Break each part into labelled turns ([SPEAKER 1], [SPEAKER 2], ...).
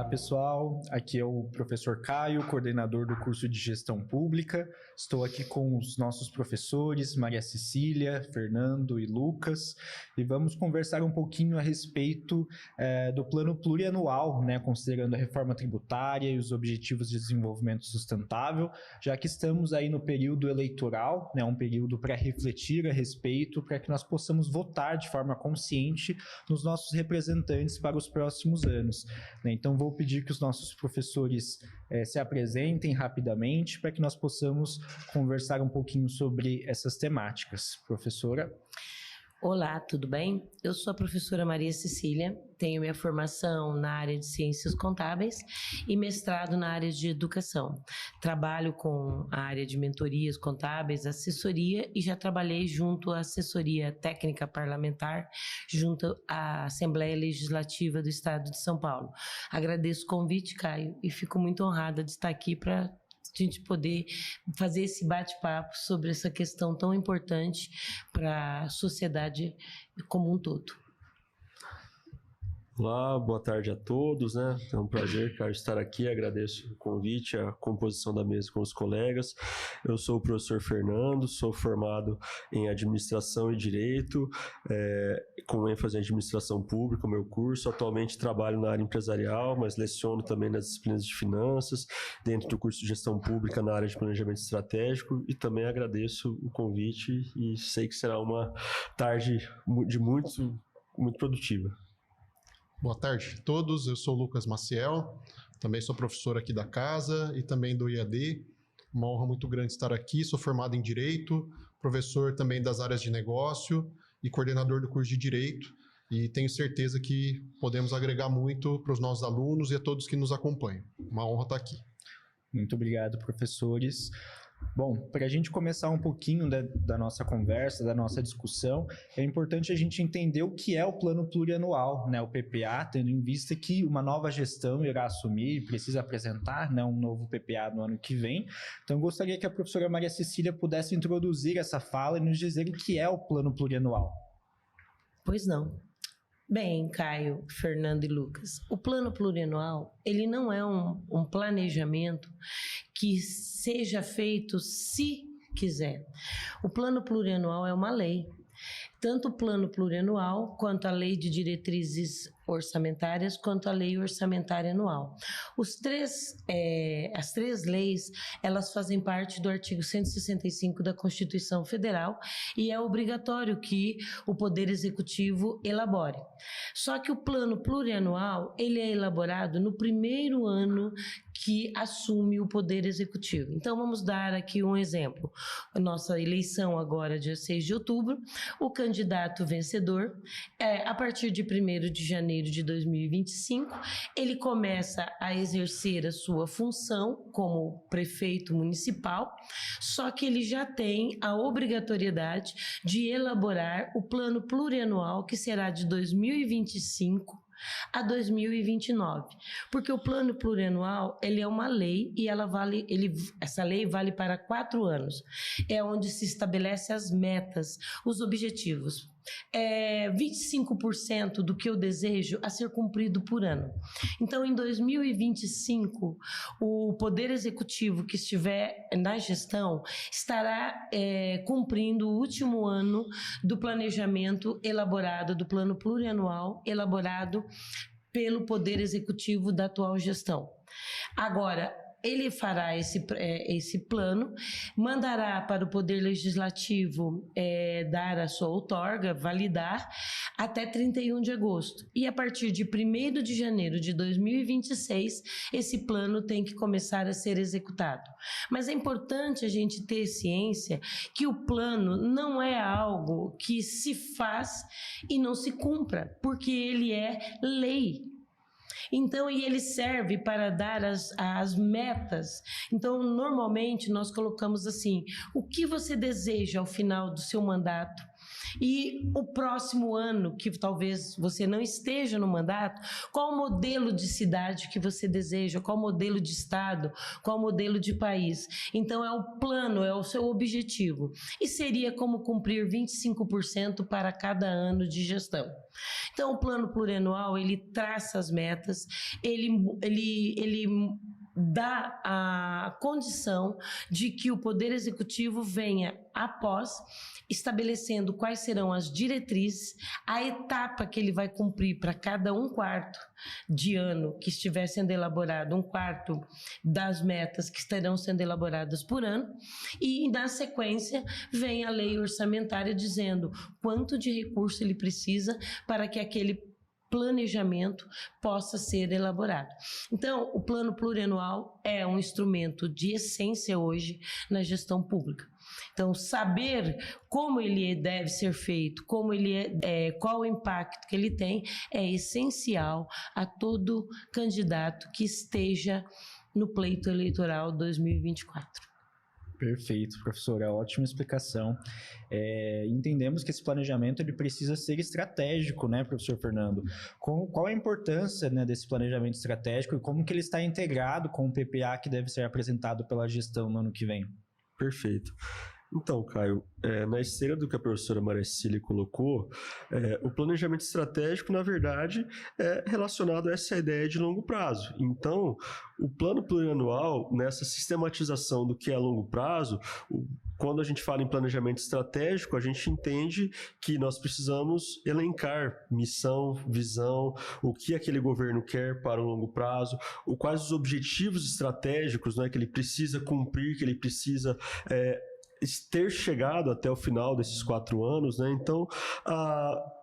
[SPEAKER 1] pessoal. Aqui é o professor Caio, coordenador do curso de Gestão Pública. Estou aqui com os nossos professores, Maria Cecília, Fernando e Lucas, e vamos conversar um pouquinho a respeito do plano plurianual, né, considerando a reforma tributária e os objetivos de desenvolvimento sustentável, já que estamos aí no período eleitoral, né, um período para refletir a respeito, para que nós possamos votar de forma consciente nos nossos representantes para os próximos anos. Então, vou pedir que os nossos professores se apresentem rapidamente para que nós possamos conversar um pouquinho sobre essas temáticas. Professora?
[SPEAKER 2] Olá, tudo bem? Eu sou a professora Maria Cecília, tenho minha formação na área de Ciências Contábeis e mestrado na área de Educação. Trabalho com a área de mentorias contábeis, assessoria e já trabalhei junto à assessoria técnica parlamentar, junto à Assembleia Legislativa do Estado de São Paulo. Agradeço o convite, Caio, e fico muito honrada de estar aqui para a gente poder fazer esse bate-papo sobre essa questão tão importante para a sociedade como um todo.
[SPEAKER 3] Olá, boa tarde a todos, né? É um prazer, Caio, estar aqui. Agradeço o convite, a composição da mesa com os colegas. Eu sou o professor Fernando, sou formado em Administração e Direito, com ênfase em Administração Pública, o meu curso. Atualmente trabalho na área empresarial, mas leciono também nas disciplinas de Finanças, dentro do curso de Gestão Pública na área de Planejamento Estratégico, e também agradeço o convite e sei que será uma tarde muito produtiva.
[SPEAKER 4] Boa tarde a todos, eu sou o Lucas Maciel, também sou professor aqui da casa e também do IAD. Uma honra muito grande estar aqui, sou formado em Direito, professor também das áreas de negócio e coordenador do curso de Direito, e tenho certeza que podemos agregar muito para os nossos alunos e a todos que nos acompanham. Uma honra estar aqui.
[SPEAKER 1] Muito obrigado, professores. Bom, para a gente começar um pouquinho da nossa conversa, da nossa discussão, é importante a gente entender o que é o plano plurianual, né, o PPA, tendo em vista que uma nova gestão irá assumir e precisa apresentar, né, um novo PPA no ano que vem. Então, eu gostaria que a professora Maria Cecília pudesse introduzir essa fala e nos dizer o que é o plano plurianual.
[SPEAKER 2] Pois não. Bem, Caio, Fernando e Lucas, o plano plurianual, ele não é um planejamento que seja feito se quiser. O plano plurianual é uma lei. Tanto o plano plurianual, quanto a lei de diretrizes orçamentárias, quanto a lei orçamentária anual. As três leis, elas fazem parte do artigo 165 da Constituição Federal e é obrigatório que o Poder Executivo elabore. Só que o plano plurianual, ele é elaborado no primeiro ano que assume o Poder Executivo. Então, vamos dar aqui um exemplo. A nossa eleição agora, dia 6 de outubro, o candidato vencedor, a partir de 1º de janeiro de 2025, ele começa a exercer a sua função como prefeito municipal, só que ele já tem a obrigatoriedade de elaborar o plano plurianual, que será de 2025 a 2029, porque o plano plurianual, ele é uma lei e essa lei vale para 4 anos, é onde se estabelece as metas, os objetivos. 25% do que eu desejo a ser cumprido por ano. Então, em 2025, o Poder Executivo que estiver na gestão estará cumprindo o último ano do planejamento elaborado, do plano plurianual elaborado pelo Poder Executivo da atual gestão. Agora, ele fará esse plano, mandará para o Poder Legislativo dar a sua outorga, validar, até 31 de agosto. E a partir de 1º de janeiro de 2026, esse plano tem que começar a ser executado. Mas é importante a gente ter ciência que o plano não é algo que se faz e não se cumpra, porque ele é lei. Então, e ele serve para dar as metas. Então, normalmente, nós colocamos assim, o que você deseja ao final do seu mandato? E o próximo ano, que talvez você não esteja no mandato, qual o modelo de cidade que você deseja, qual o modelo de estado, qual o modelo de país. Então é o plano, é o seu objetivo. E seria como cumprir 25% para cada ano de gestão. Então o plano plurianual, ele traça as metas, ele dá a condição de que o Poder Executivo venha após, estabelecendo quais serão as diretrizes, a etapa que ele vai cumprir para cada 1/4 de ano que estiver sendo elaborado, 1/4 das metas que estarão sendo elaboradas por ano, e na sequência vem a lei orçamentária dizendo quanto de recurso ele precisa para que aquele planejamento possa ser elaborado. Então, o plano plurianual é um instrumento de essência hoje na gestão pública. Então, saber como ele deve ser feito, como qual o impacto que ele tem, é essencial a todo candidato que esteja no pleito eleitoral 2024.
[SPEAKER 1] Perfeito, professora, ótima explicação. Entendemos que esse planejamento ele precisa ser estratégico, né, professor Fernando? Qual a importância, né, desse planejamento estratégico e como que ele está integrado com o PPA que deve ser apresentado pela gestão no ano que vem?
[SPEAKER 3] Perfeito. Então, Caio, na esteira do que a professora Maria Cecília colocou, o planejamento estratégico, na verdade, é relacionado a essa ideia de longo prazo. Então, o plano plurianual, nessa sistematização do que é longo prazo, quando a gente fala em planejamento estratégico, a gente entende que nós precisamos elencar missão, visão, o que aquele governo quer para o longo prazo, quais os objetivos estratégicos, né, que ele precisa cumprir, que ele precisa ter chegado até o final desses 4 anos, né? Então,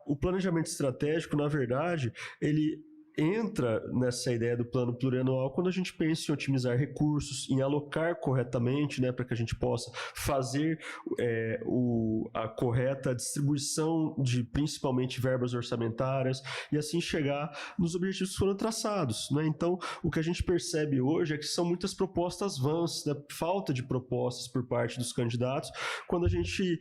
[SPEAKER 3] o planejamento estratégico, na verdade, ele entra nessa ideia do plano plurianual quando a gente pensa em otimizar recursos, em alocar corretamente, né, para que a gente possa fazer a correta distribuição de principalmente verbas orçamentárias e assim chegar nos objetivos que foram traçados, né? Então, o que a gente percebe hoje é que são muitas propostas vãs, né? Falta de propostas por parte dos candidatos, quando a gente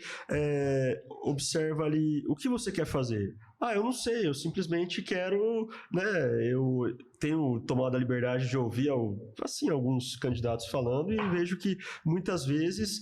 [SPEAKER 3] observa ali o que você quer fazer. Eu não sei, eu simplesmente quero, né, eu tenho tomado a liberdade de ouvir, assim, alguns candidatos falando e vejo que muitas vezes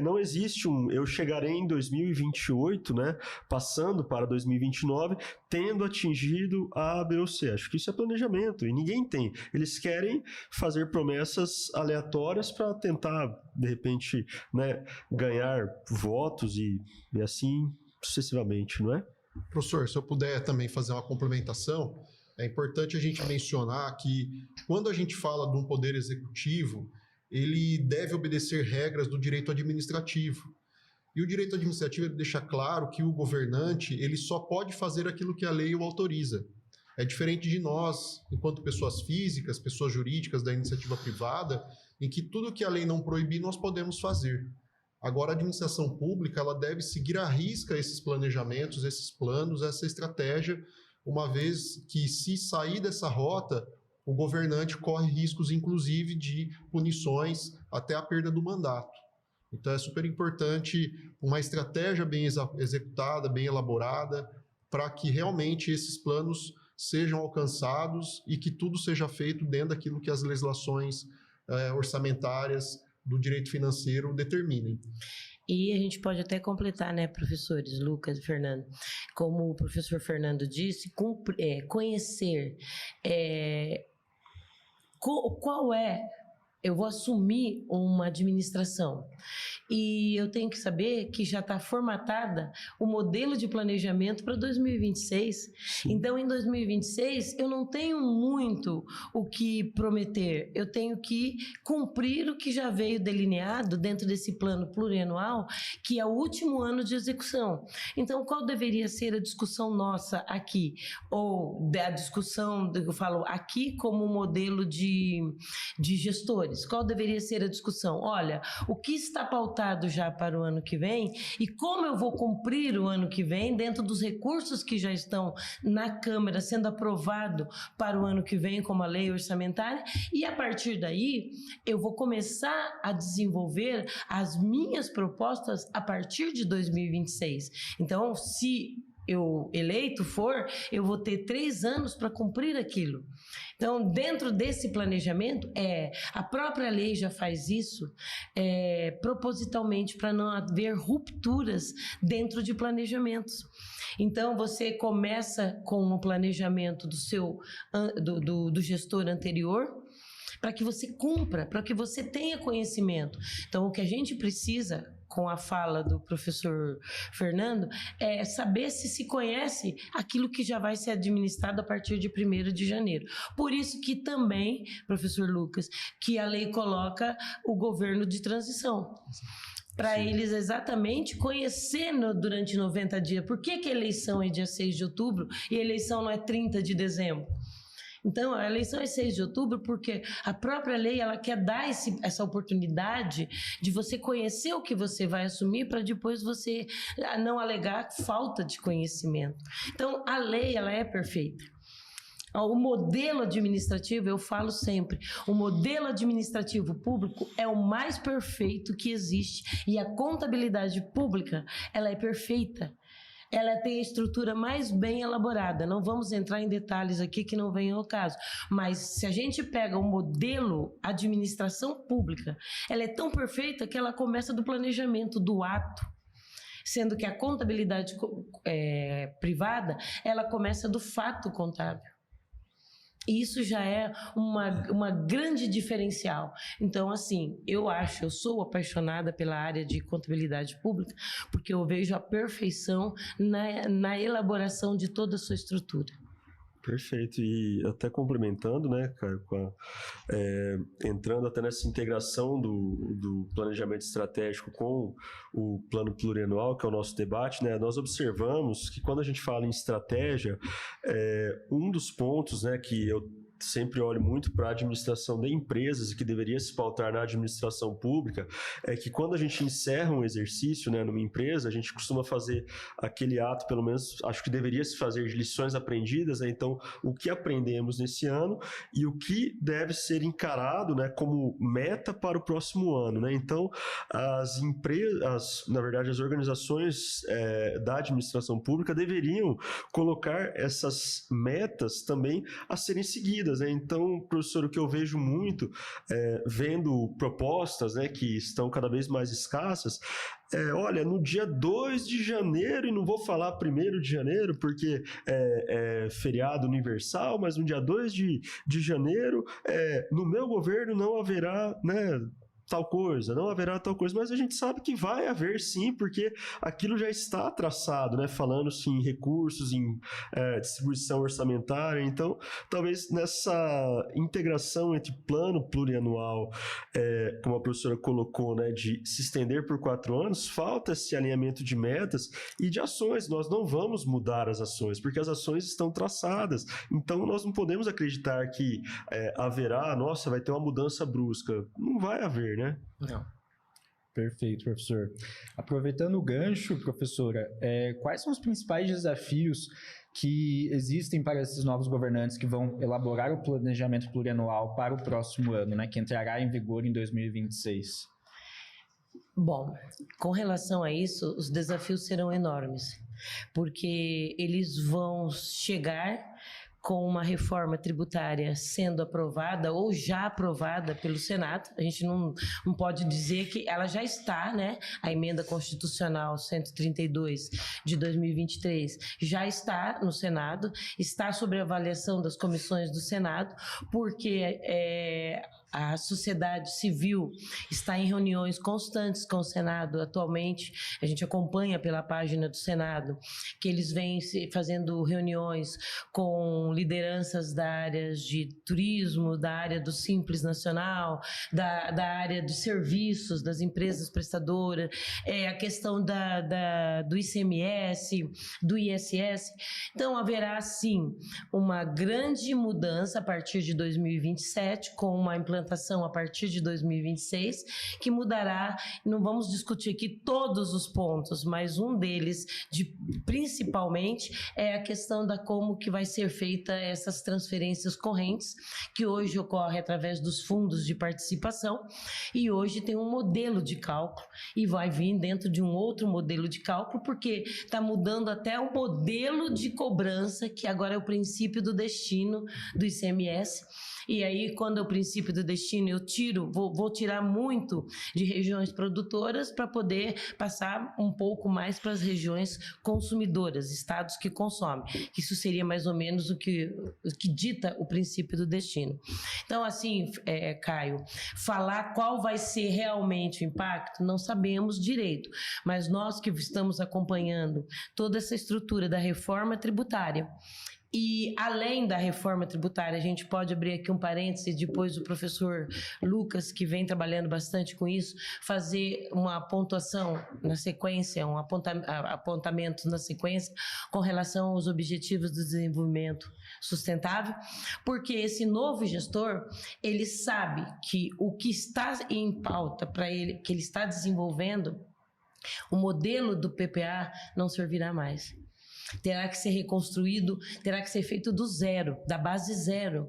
[SPEAKER 3] não existe eu chegarei em 2028, né, passando para 2029, tendo atingido A, B ou C. Acho que isso é planejamento e ninguém tem. Eles querem fazer promessas aleatórias para tentar, de repente, né, ganhar votos e assim sucessivamente, não é?
[SPEAKER 4] Professor, se eu puder também fazer uma complementação, é importante a gente mencionar que quando a gente fala de um poder executivo, ele deve obedecer regras do direito administrativo. E o direito administrativo deixa claro que o governante ele só pode fazer aquilo que a lei o autoriza. É diferente de nós, enquanto pessoas físicas, pessoas jurídicas da iniciativa privada, em que tudo que a lei não proibir nós podemos fazer. Agora, a administração pública ela deve seguir à risca esses planejamentos, esses planos, essa estratégia, uma vez que, se sair dessa rota, o governante corre riscos, inclusive, de punições até a perda do mandato. Então, é super importante uma estratégia bem executada, bem elaborada, para que realmente esses planos sejam alcançados e que tudo seja feito dentro daquilo que as legislações orçamentárias do direito financeiro determinem.
[SPEAKER 2] E a gente pode até completar, né, professores Lucas e Fernando, como o professor Fernando disse, conhecer qual eu vou assumir uma administração e eu tenho que saber que já está formatada o modelo de planejamento para 2026. Então, em 2026, eu não tenho muito o que prometer, eu tenho que cumprir o que já veio delineado dentro desse plano plurianual, que é o último ano de execução. Então, qual deveria ser a discussão nossa aqui? Ou da discussão, eu falo aqui como modelo de gestores. gestores, qual deveria ser a discussão? Olha, o que está pautado já para o ano que vem e como eu vou cumprir o ano que vem dentro dos recursos que já estão na Câmara sendo aprovado para o ano que vem, como a lei orçamentária, e a partir daí eu vou começar a desenvolver as minhas propostas a partir de 2026. Então, se eu eleito for, eu vou ter 3 anos para cumprir aquilo. Então, dentro desse planejamento, a própria lei já faz isso propositalmente para não haver rupturas dentro de planejamentos. Então, você começa com o planejamento do gestor anterior, para que você cumpra, para que você tenha conhecimento. Então, o que a gente precisa, com a fala do professor Fernando, é saber se conhece aquilo que já vai ser administrado a partir de 1º de janeiro. Por isso que também, professor Lucas, que a lei coloca o governo de transição. Para eles exatamente conhecendo durante 90 dias. Por que a eleição é dia 6 de outubro e a eleição não é 30 de dezembro? Então, a eleição é 6 de outubro porque a própria lei ela quer dar essa oportunidade de você conhecer o que você vai assumir para depois você não alegar falta de conhecimento. Então, a lei ela é perfeita. O modelo administrativo, eu falo sempre, o modelo administrativo público é o mais perfeito que existe e a contabilidade pública ela é perfeita. Ela tem a estrutura mais bem elaborada. Não vamos entrar em detalhes aqui que não vem ao caso. Mas se a gente pega o modelo administração pública, ela é tão perfeita que ela começa do planejamento, do ato. Sendo que a contabilidade privada, ela começa do fato contábil. E isso já é uma grande diferencial. Então, assim, eu sou apaixonada pela área de contabilidade pública, porque eu vejo a perfeição na elaboração de toda a sua estrutura.
[SPEAKER 3] Perfeito, e até complementando, né, Caio, entrando até nessa integração do planejamento estratégico com o plano plurianual, que é o nosso debate, né, nós observamos que quando a gente fala em estratégia, um dos pontos, né, que eu sempre olho muito para a administração de empresas e que deveria se pautar na administração pública, é que quando a gente encerra um exercício, né, numa empresa, a gente costuma fazer aquele ato, pelo menos acho que deveria se fazer de lições aprendidas, né? Então, o que aprendemos nesse ano e o que deve ser encarado, né, como meta para o próximo ano, né? Então, as empresas, na verdade, as organizações da administração pública deveriam colocar essas metas também a serem seguidas. Então, professor, o que eu vejo muito, vendo propostas, né, que estão cada vez mais escassas, olha, no dia 2 de janeiro, e não vou falar 1º de janeiro, porque é feriado universal, mas no dia 2 de janeiro, no meu governo não haverá, né, tal coisa, não haverá tal coisa, mas a gente sabe que vai haver sim, porque aquilo já está traçado, né? Falando-se em recursos, em distribuição orçamentária. Então, talvez nessa integração entre plano plurianual, como a professora colocou, né, de se estender por 4 anos, falta esse alinhamento de metas e de ações. Nós não vamos mudar as ações, porque as ações estão traçadas. Então, nós não podemos acreditar que haverá, vai ter uma mudança brusca. Não vai haver, né?
[SPEAKER 1] Não. Perfeito, professor. Aproveitando o gancho, professora, quais são os principais desafios que existem para esses novos governantes que vão elaborar o planejamento plurianual para o próximo ano, né, que entrará em vigor em 2026?
[SPEAKER 2] Bom, com relação a isso, os desafios serão enormes, porque eles vão chegar com uma reforma tributária sendo aprovada ou já aprovada pelo Senado. A gente não pode dizer que ela já está, né? A emenda constitucional 132 de 2023 já está no Senado, está sob avaliação das comissões do Senado, porque a sociedade civil está em reuniões constantes com o Senado atualmente. A gente acompanha pela página do Senado que eles vêm fazendo reuniões com lideranças da área de turismo, da área do Simples Nacional, da área de serviços, das empresas prestadoras, a questão do ICMS, do ISS. Então, haverá, sim, uma grande mudança a partir de 2027, com uma implantação implantação a partir de 2026, que mudará, não vamos discutir aqui todos os pontos, mas um deles, principalmente, é a questão da como que vai ser feita essas transferências correntes, que hoje ocorre através dos fundos de participação, e hoje tem um modelo de cálculo, e vai vir dentro de um outro modelo de cálculo, porque está mudando até o modelo de cobrança, que agora é o princípio do destino do ICMS. E aí, quando é o princípio do destino, eu vou tirar muito de regiões produtoras para poder passar um pouco mais para as regiões consumidoras, estados que consomem. Isso seria mais ou menos o que dita o princípio do destino. Então, assim, Caio, falar qual vai ser realmente o impacto, não sabemos direito, mas nós que estamos acompanhando toda essa estrutura da reforma tributária, e além da reforma tributária, a gente pode abrir aqui um parêntese, depois o professor Lucas, que vem trabalhando bastante com isso, fazer uma pontuação na sequência, um apontamento na sequência com relação aos objetivos do desenvolvimento sustentável, porque esse novo gestor, ele sabe que o que está em pauta para ele, que ele está desenvolvendo, o modelo do PPA não servirá mais. Terá que ser reconstruído, terá que ser feito do zero, da base zero,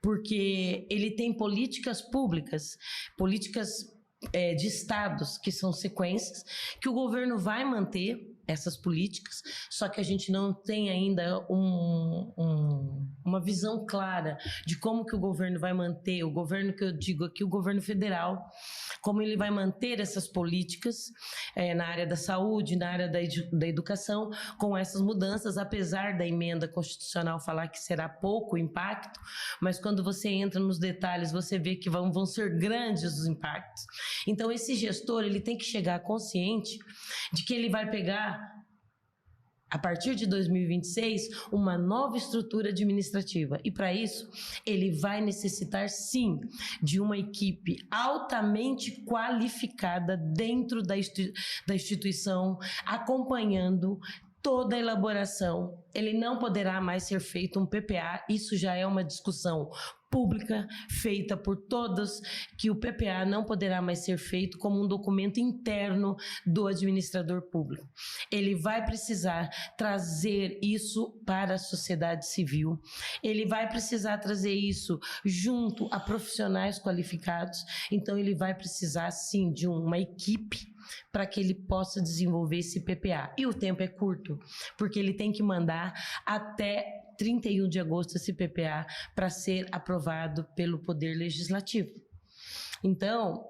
[SPEAKER 2] porque ele tem políticas públicas, políticas de estados, que são sequências, que o governo vai manter essas políticas, só que a gente não tem ainda uma visão clara de como que o governo vai manter, o governo que eu digo aqui, o governo federal, como ele vai manter essas políticas na área da saúde, na área da educação, com essas mudanças, apesar da emenda constitucional falar que será pouco impacto, mas quando você entra nos detalhes, você vê que vão ser grandes os impactos. Então, esse gestor, ele tem que chegar consciente de que ele vai pegar, a partir de 2026, uma nova estrutura administrativa. E, para isso, ele vai necessitar, sim, de uma equipe altamente qualificada dentro da instituição, acompanhando toda a elaboração. Ele não poderá mais ser feito um PPA, isso já é uma discussão pública, feita por todos, que o PPA não poderá mais ser feito como um documento interno do administrador público. Ele vai precisar trazer isso para a sociedade civil, ele vai precisar trazer isso junto a profissionais qualificados, então ele vai precisar, sim, de uma equipe para que ele possa desenvolver esse PPA. E o tempo é curto, porque ele tem que mandar até 31 de agosto esse PPA para ser aprovado pelo Poder Legislativo. Então,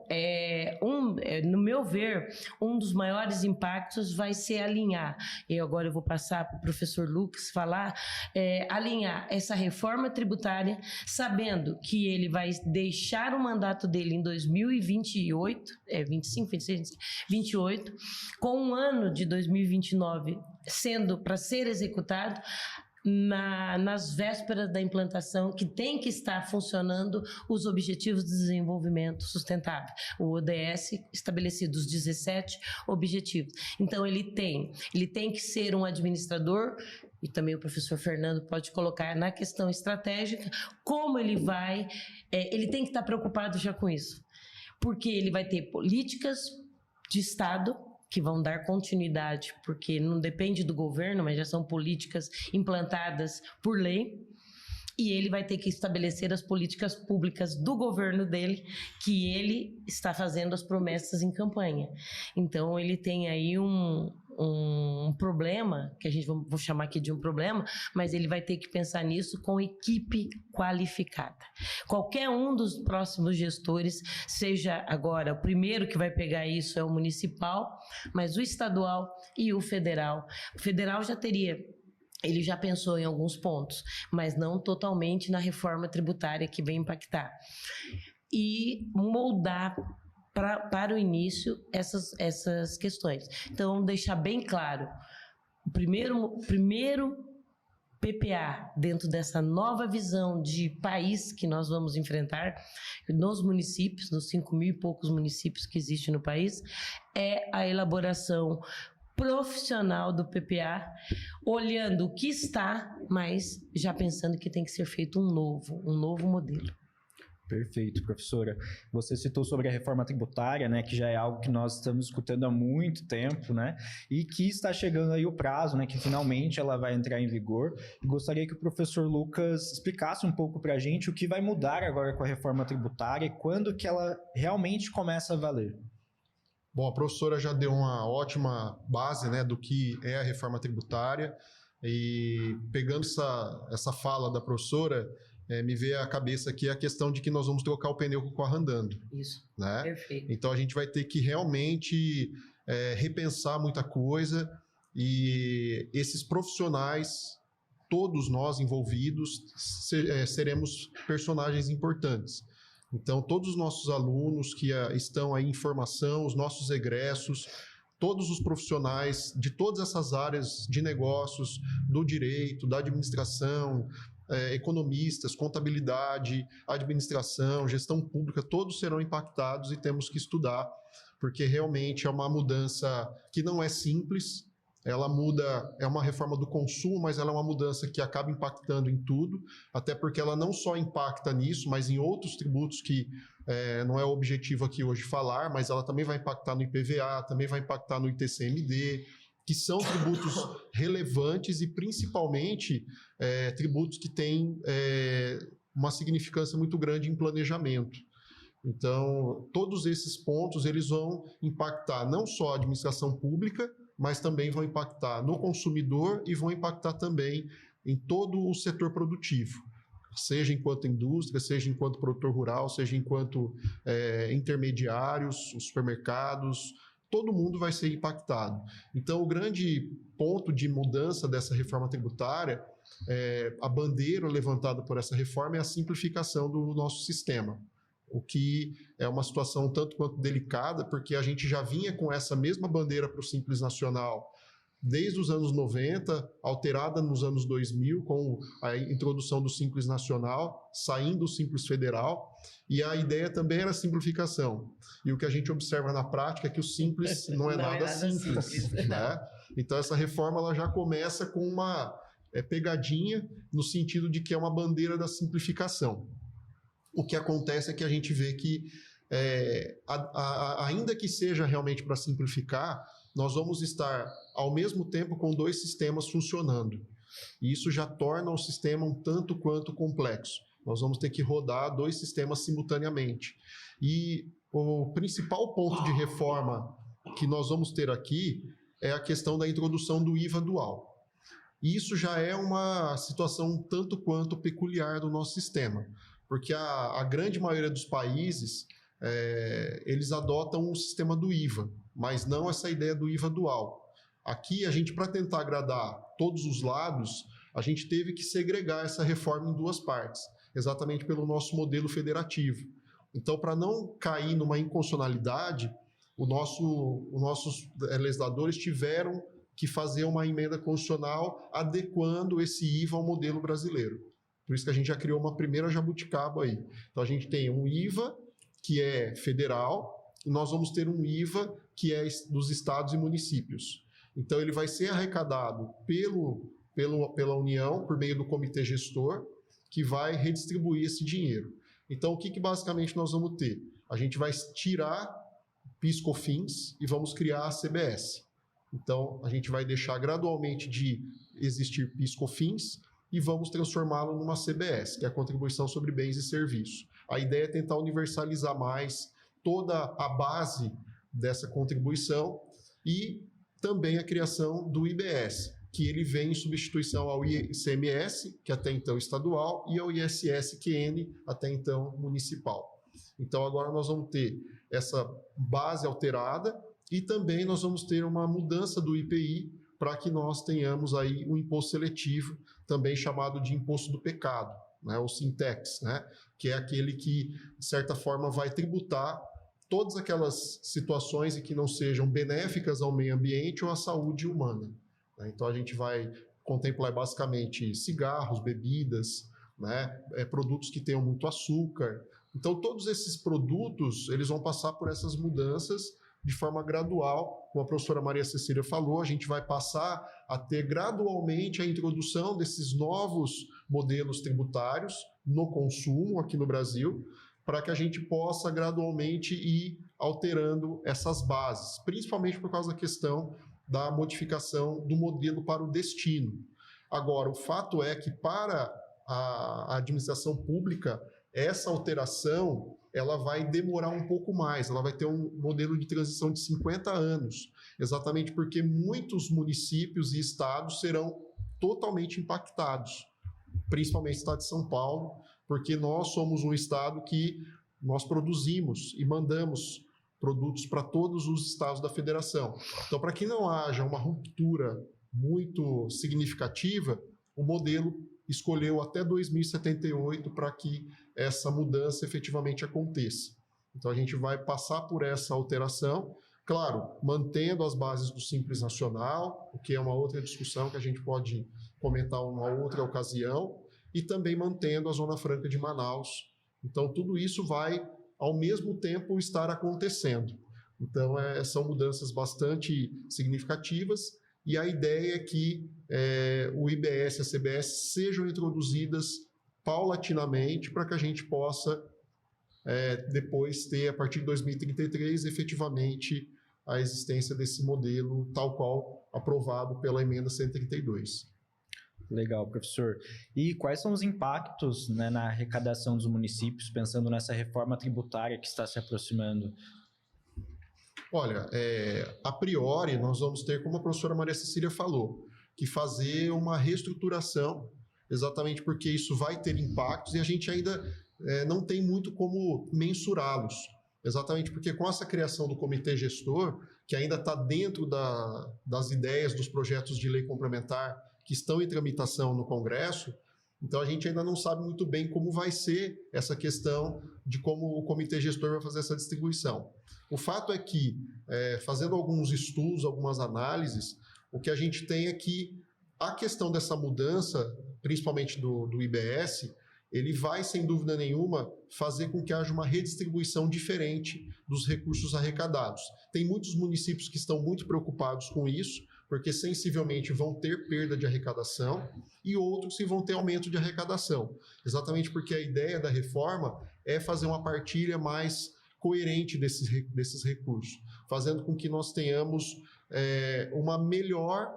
[SPEAKER 2] no meu ver, um dos maiores impactos vai ser alinhar, e agora eu vou passar para o professor Lucas falar, alinhar essa reforma tributária, sabendo que ele vai deixar o mandato dele em 2028, 25, 26, 28, com um ano de 2029 sendo para ser executado, nas vésperas da implantação, que tem que estar funcionando os Objetivos de Desenvolvimento Sustentável, o ODS, estabelecidos 17 objetivos. Então, ele tem que ser um administrador, e também o professor Fernando pode colocar na questão estratégica, como ele tem que estar preocupado já com isso, porque ele vai ter políticas de Estado, que vão dar continuidade, porque não depende do governo, mas já são políticas implantadas por lei, e ele vai ter que estabelecer as políticas públicas do governo dele, que ele está fazendo as promessas em campanha. Então, ele tem aí um problema, que a gente vou chamar aqui de um problema, mas ele vai ter que pensar nisso com equipe qualificada. Qualquer um dos próximos gestores, seja agora, o primeiro que vai pegar isso é o municipal, mas o estadual e o federal. O federal ele já pensou em alguns pontos, mas não totalmente na reforma tributária que vem impactar. E moldar para o início essas questões. Então, deixar bem claro, o primeiro PPA, dentro dessa nova visão de país que nós vamos enfrentar, nos municípios, nos 5.000 e poucos municípios que existem no país, é a elaboração profissional do PPA, olhando o que está, mas já pensando que tem que ser feito um novo modelo.
[SPEAKER 1] Perfeito, professora. Você citou sobre a reforma tributária, né, que já é algo que nós estamos escutando há muito tempo, né, e que está chegando aí o prazo, né, que finalmente ela vai entrar em vigor. E gostaria que o professor Lucas explicasse um pouco para a gente o que vai mudar agora com a reforma tributária e quando que ela realmente começa a valer.
[SPEAKER 4] Bom, a professora já deu uma ótima base, né, do que é a reforma tributária, e pegando essa fala da professora, me veio à cabeça aqui a questão de que nós vamos trocar o pneu com o carro andando.
[SPEAKER 2] Isso,
[SPEAKER 4] né?
[SPEAKER 2] perfeito.
[SPEAKER 4] Então a gente vai ter que realmente repensar muita coisa, e esses profissionais, todos nós envolvidos, seremos personagens importantes. Então todos os nossos alunos que estão aí em formação, os nossos egressos, todos os profissionais de todas essas áreas de negócios, do direito, da administração, economistas, contabilidade, administração, gestão pública, todos serão impactados e temos que estudar, porque realmente é uma mudança que não é simples. Ela muda, é uma reforma do consumo, mas ela é uma mudança que acaba impactando em tudo, até porque ela não só impacta nisso, mas em outros tributos que não é o objetivo aqui hoje falar, mas ela também vai impactar no IPVA, também vai impactar no ITCMD, que são tributos relevantes e principalmente tributos que têm uma significância muito grande em planejamento. Então, todos esses pontos eles vão impactar não só a administração pública, mas também vão impactar no consumidor e vão impactar também em todo o setor produtivo, seja enquanto indústria, seja enquanto produtor rural, seja enquanto intermediários, os supermercados, todo mundo vai ser impactado. Então, o grande ponto de mudança dessa reforma tributária, a bandeira levantada por essa reforma é a simplificação do nosso sistema, o que é uma situação tanto quanto delicada, porque a gente já vinha com essa mesma bandeira para o Simples Nacional desde os anos 90, alterada nos anos 2000, com a introdução do Simples Nacional, saindo do Simples Federal, e a ideia também era simplificação. E o que a gente observa na prática é que o Simples não é nada simples. Né? Então, essa reforma ela já começa com uma pegadinha, no sentido de que é uma bandeira da simplificação. O que acontece é que a gente vê que, ainda que seja realmente para simplificar, nós vamos estar, ao mesmo tempo, com dois sistemas funcionando. E isso já torna o sistema um tanto quanto complexo. Nós vamos ter que rodar dois sistemas simultaneamente. E o principal ponto de reforma que nós vamos ter aqui é a questão da introdução do IVA dual. E isso já é uma situação um tanto quanto peculiar do nosso sistema, porque a grande maioria dos países, eles adotam o sistema do IVA, mas não essa ideia do IVA dual. Aqui, a gente, para tentar agradar todos os lados, a gente teve que segregar essa reforma em duas partes, exatamente pelo nosso modelo federativo. Então, para não cair numa inconstitucionalidade, os nossos legisladores tiveram que fazer uma emenda constitucional adequando esse IVA ao modelo brasileiro. Por isso que a gente já criou uma primeira jabuticaba aí. Então, a gente tem um IVA que é federal, e nós vamos ter um IVA que é dos estados e municípios. Então, ele vai ser arrecadado pela União, por meio do comitê gestor, que vai redistribuir esse dinheiro. Então, o que basicamente nós vamos ter? A gente vai tirar PIS/COFINS e vamos criar a CBS. Então, a gente vai deixar gradualmente de existir PIS/COFINS e vamos transformá-lo numa CBS, que é a Contribuição sobre Bens e Serviços. A ideia é tentar universalizar mais toda a base dessa contribuição e também a criação do IBS, que ele vem em substituição ao ICMS, que até então estadual, e ao ISS-QN, até então municipal. Então, agora nós vamos ter essa base alterada e também nós vamos ter uma mudança do IPI para que nós tenhamos aí um imposto seletivo, também chamado de imposto do pecado, né, o Sintex, né, que é aquele que, de certa forma, vai tributar todas aquelas situações em que não sejam benéficas ao meio ambiente ou à saúde humana. Né? Então, a gente vai contemplar basicamente cigarros, bebidas, né, produtos que tenham muito açúcar. Então, todos esses produtos, eles vão passar por essas mudanças de forma gradual. Como a professora Maria Cecília falou, a gente vai passar a ter gradualmente a introdução desses novos modelos tributários no consumo aqui no Brasil, para que a gente possa gradualmente ir alterando essas bases, principalmente por causa da questão da modificação do modelo para o destino. Agora, o fato é que para a administração pública, essa alteração ela vai demorar um pouco mais, ela vai ter um modelo de transição de 50 anos, exatamente porque muitos municípios e estados serão totalmente impactados, principalmente o estado de São Paulo, porque nós somos um estado que nós produzimos e mandamos produtos para todos os estados da federação. Então, para que não haja uma ruptura muito significativa, o modelo escolheu até 2078 para que essa mudança efetivamente aconteça. Então, a gente vai passar por essa alteração, claro, mantendo as bases do Simples Nacional, o que é uma outra discussão que a gente pode comentar em uma outra ocasião, e também mantendo a Zona Franca de Manaus. Então, tudo isso vai, ao mesmo tempo, estar acontecendo. Então, são mudanças bastante significativas, e a ideia é que o IBS e a CBS sejam introduzidas paulatinamente para que a gente possa depois ter, a partir de 2033, efetivamente a existência desse modelo tal qual aprovado pela emenda 132.
[SPEAKER 1] Legal, professor. E quais são os impactos, né, na arrecadação dos municípios, pensando nessa reforma tributária que está se aproximando?
[SPEAKER 4] Olha, a priori, nós vamos ter, como a professora Maria Cecília falou, que fazer uma reestruturação, exatamente porque isso vai ter impactos e a gente ainda não tem muito como mensurá-los. Exatamente porque com essa criação do comitê gestor, que ainda está dentro das ideias dos projetos de lei complementar que estão em tramitação no Congresso, então a gente ainda não sabe muito bem como vai ser essa questão de como o comitê gestor vai fazer essa distribuição. O fato é que, fazendo alguns estudos, algumas análises, o que a gente tem é que a questão dessa mudança, principalmente do IBS, ele vai, sem dúvida nenhuma, fazer com que haja uma redistribuição diferente dos recursos arrecadados. Tem muitos municípios que estão muito preocupados com isso, porque sensivelmente vão ter perda de arrecadação, e outros que vão ter aumento de arrecadação. Exatamente porque a ideia da reforma é fazer uma partilha mais coerente desses recursos, fazendo com que nós tenhamos uma melhor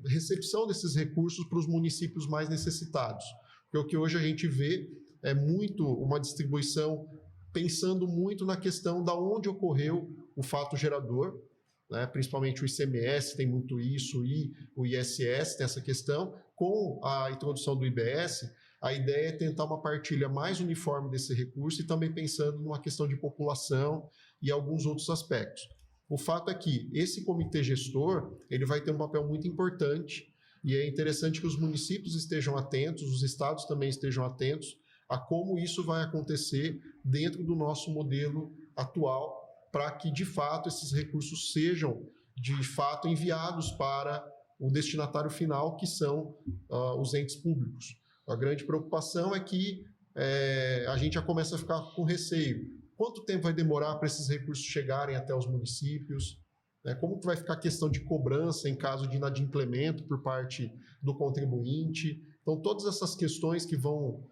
[SPEAKER 4] recepção desses recursos para os municípios mais necessitados. Porque o que hoje a gente vê é muito uma distribuição pensando muito na questão da onde ocorreu o fato gerador, né? Principalmente o ICMS tem muito isso e o ISS tem essa questão. Com a introdução do IBS, a ideia é tentar uma partilha mais uniforme desse recurso e também pensando numa questão de população e alguns outros aspectos. O fato é que esse comitê gestor ele vai ter um papel muito importante e é interessante que os municípios estejam atentos, os estados também estejam atentos a como isso vai acontecer dentro do nosso modelo atual, para que, de fato, esses recursos sejam, de fato, enviados para o destinatário final, que são os entes públicos. A grande preocupação é que a gente já começa a ficar com receio. Quanto tempo vai demorar para esses recursos chegarem até os municípios? Como que vai ficar a questão de cobrança em caso de inadimplemento por parte do contribuinte? Então, todas essas questões que vão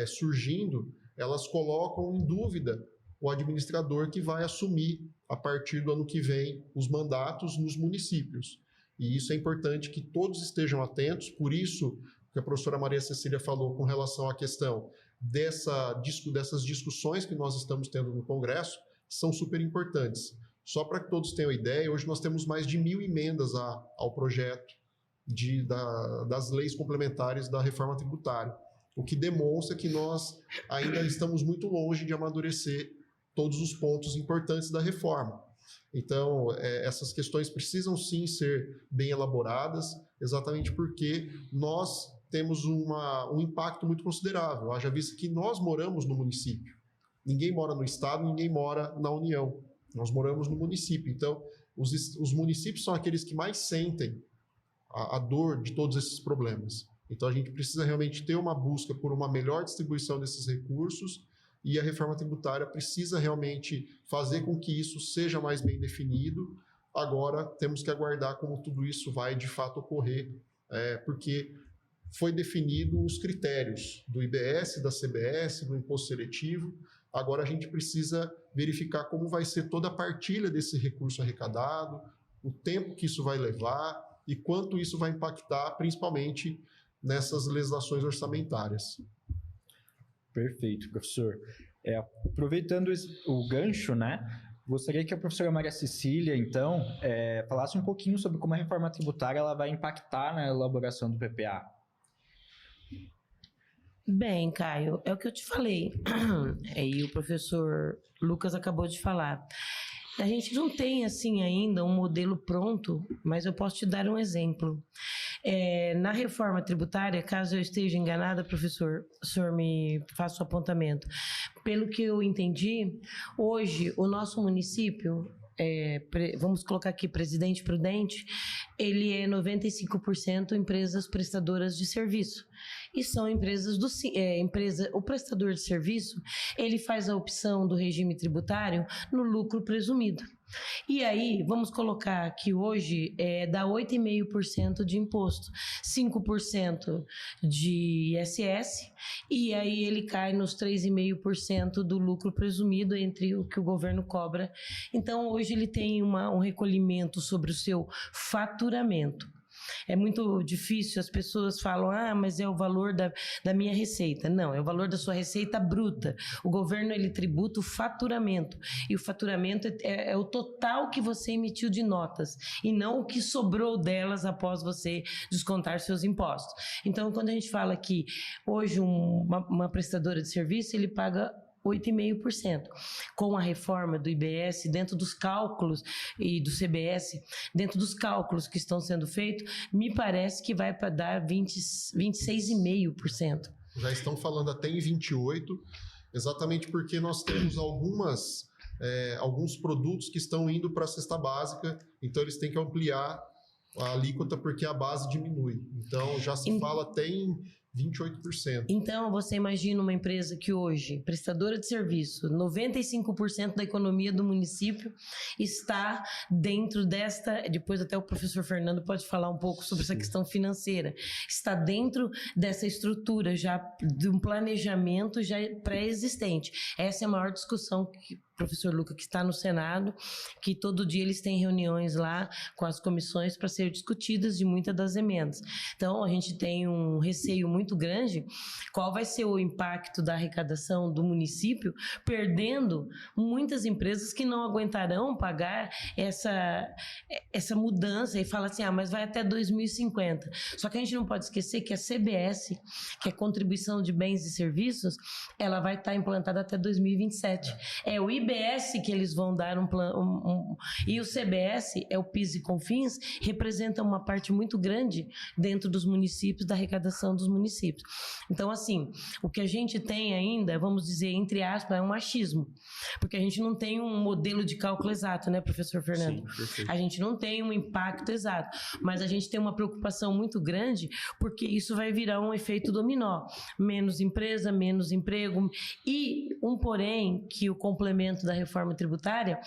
[SPEAKER 4] surgindo, elas colocam em dúvida o administrador que vai assumir, a partir do ano que vem, os mandatos nos municípios. E isso é importante que todos estejam atentos, por isso que a professora Maria Cecília falou com relação à questão dessas discussões que nós estamos tendo no Congresso, são super importantes. Só para que todos tenham ideia, hoje nós temos mais de 1.000 emendas ao projeto das leis complementares da reforma tributária, o que demonstra que nós ainda estamos muito longe de amadurecer todos os pontos importantes da reforma. Então, essas questões precisam sim ser bem elaboradas, exatamente porque nós temos um impacto muito considerável. Haja visto que nós moramos no município. Ninguém mora no estado, ninguém mora na União. Nós moramos no município. Então, os municípios são aqueles que mais sentem a dor de todos esses problemas. Então, a gente precisa realmente ter uma busca por uma melhor distribuição desses recursos e a reforma tributária precisa realmente fazer com que isso seja mais bem definido. Agora, temos que aguardar como tudo isso vai de fato ocorrer, porque foi definido os critérios do IBS, da CBS, do imposto seletivo. Agora a gente precisa verificar como vai ser toda a partilha desse recurso arrecadado, o tempo que isso vai levar e quanto isso vai impactar, principalmente nessas legislações orçamentárias.
[SPEAKER 1] Perfeito, professor. Aproveitando o gancho, né? Gostaria que a professora Maria Cecília, então, falasse um pouquinho sobre como a reforma tributária ela vai impactar na elaboração do PPA.
[SPEAKER 2] Bem, Caio, é o que eu te falei, e o professor Lucas acabou de falar. A gente não tem, assim, ainda um modelo pronto, mas eu posso te dar um exemplo. Na reforma tributária, caso eu esteja enganada, professor, o senhor me faça o apontamento. Pelo que eu entendi, hoje o nosso município, vamos colocar aqui Presidente Prudente, ele é 95% empresas prestadoras de serviço. E são empresas o prestador de serviço, ele faz a opção do regime tributário no lucro presumido. E aí, vamos colocar que hoje dá 8,5% de imposto, 5% de ISS, e aí ele cai nos 3,5% do lucro presumido entre o que o governo cobra. Então, hoje ele tem um recolhimento sobre o seu faturamento. É muito difícil, as pessoas falam, mas é o valor da minha receita. Não, é o valor da sua receita bruta. O governo, ele tributa o faturamento. E o faturamento é o total que você emitiu de notas, e não o que sobrou delas após você descontar seus impostos. Então, quando a gente fala que hoje uma prestadora de serviço, ele paga 8,5%. Com a reforma do IBS, dentro dos cálculos, e do CBS, dentro dos cálculos que estão sendo feitos, me parece que vai para dar 26,5%.
[SPEAKER 4] Já estão falando até em 28%, exatamente porque nós temos alguns produtos que estão indo para a cesta básica, então eles têm que ampliar a alíquota porque a base diminui. Então já se fala até em 28%.
[SPEAKER 2] Então, você imagina uma empresa que hoje, prestadora de serviço, 95% da economia do município está dentro desta, depois até o professor Fernando pode falar um pouco sobre essa questão financeira, está dentro dessa estrutura já, de um planejamento já pré-existente. Essa é a maior discussão que professor Lucas, que está no Senado, que todo dia eles têm reuniões lá com as comissões para ser discutidas de muitas das emendas. Então, a gente tem um receio muito grande, qual vai ser o impacto da arrecadação do município, perdendo muitas empresas que não aguentarão pagar essa mudança e fala assim, mas vai até 2050. Só que a gente não pode esquecer que a CBS, que é Contribuição de Bens e Serviços, ela vai estar implantada até 2027. É o IBS que eles vão dar um plano, e o CBS, é o PIS e COFINS, representa uma parte muito grande dentro dos municípios, da arrecadação dos municípios. Então, assim, o que a gente tem ainda, vamos dizer, entre aspas, é um achismo, porque a gente não tem um modelo de cálculo exato, né, professor Fernando?
[SPEAKER 3] Sim, perfeito.
[SPEAKER 2] A gente não tem um impacto exato, mas a gente tem uma preocupação muito grande, porque isso vai virar um efeito dominó. Menos empresa, menos emprego, e um porém, que o complemento da reforma tributária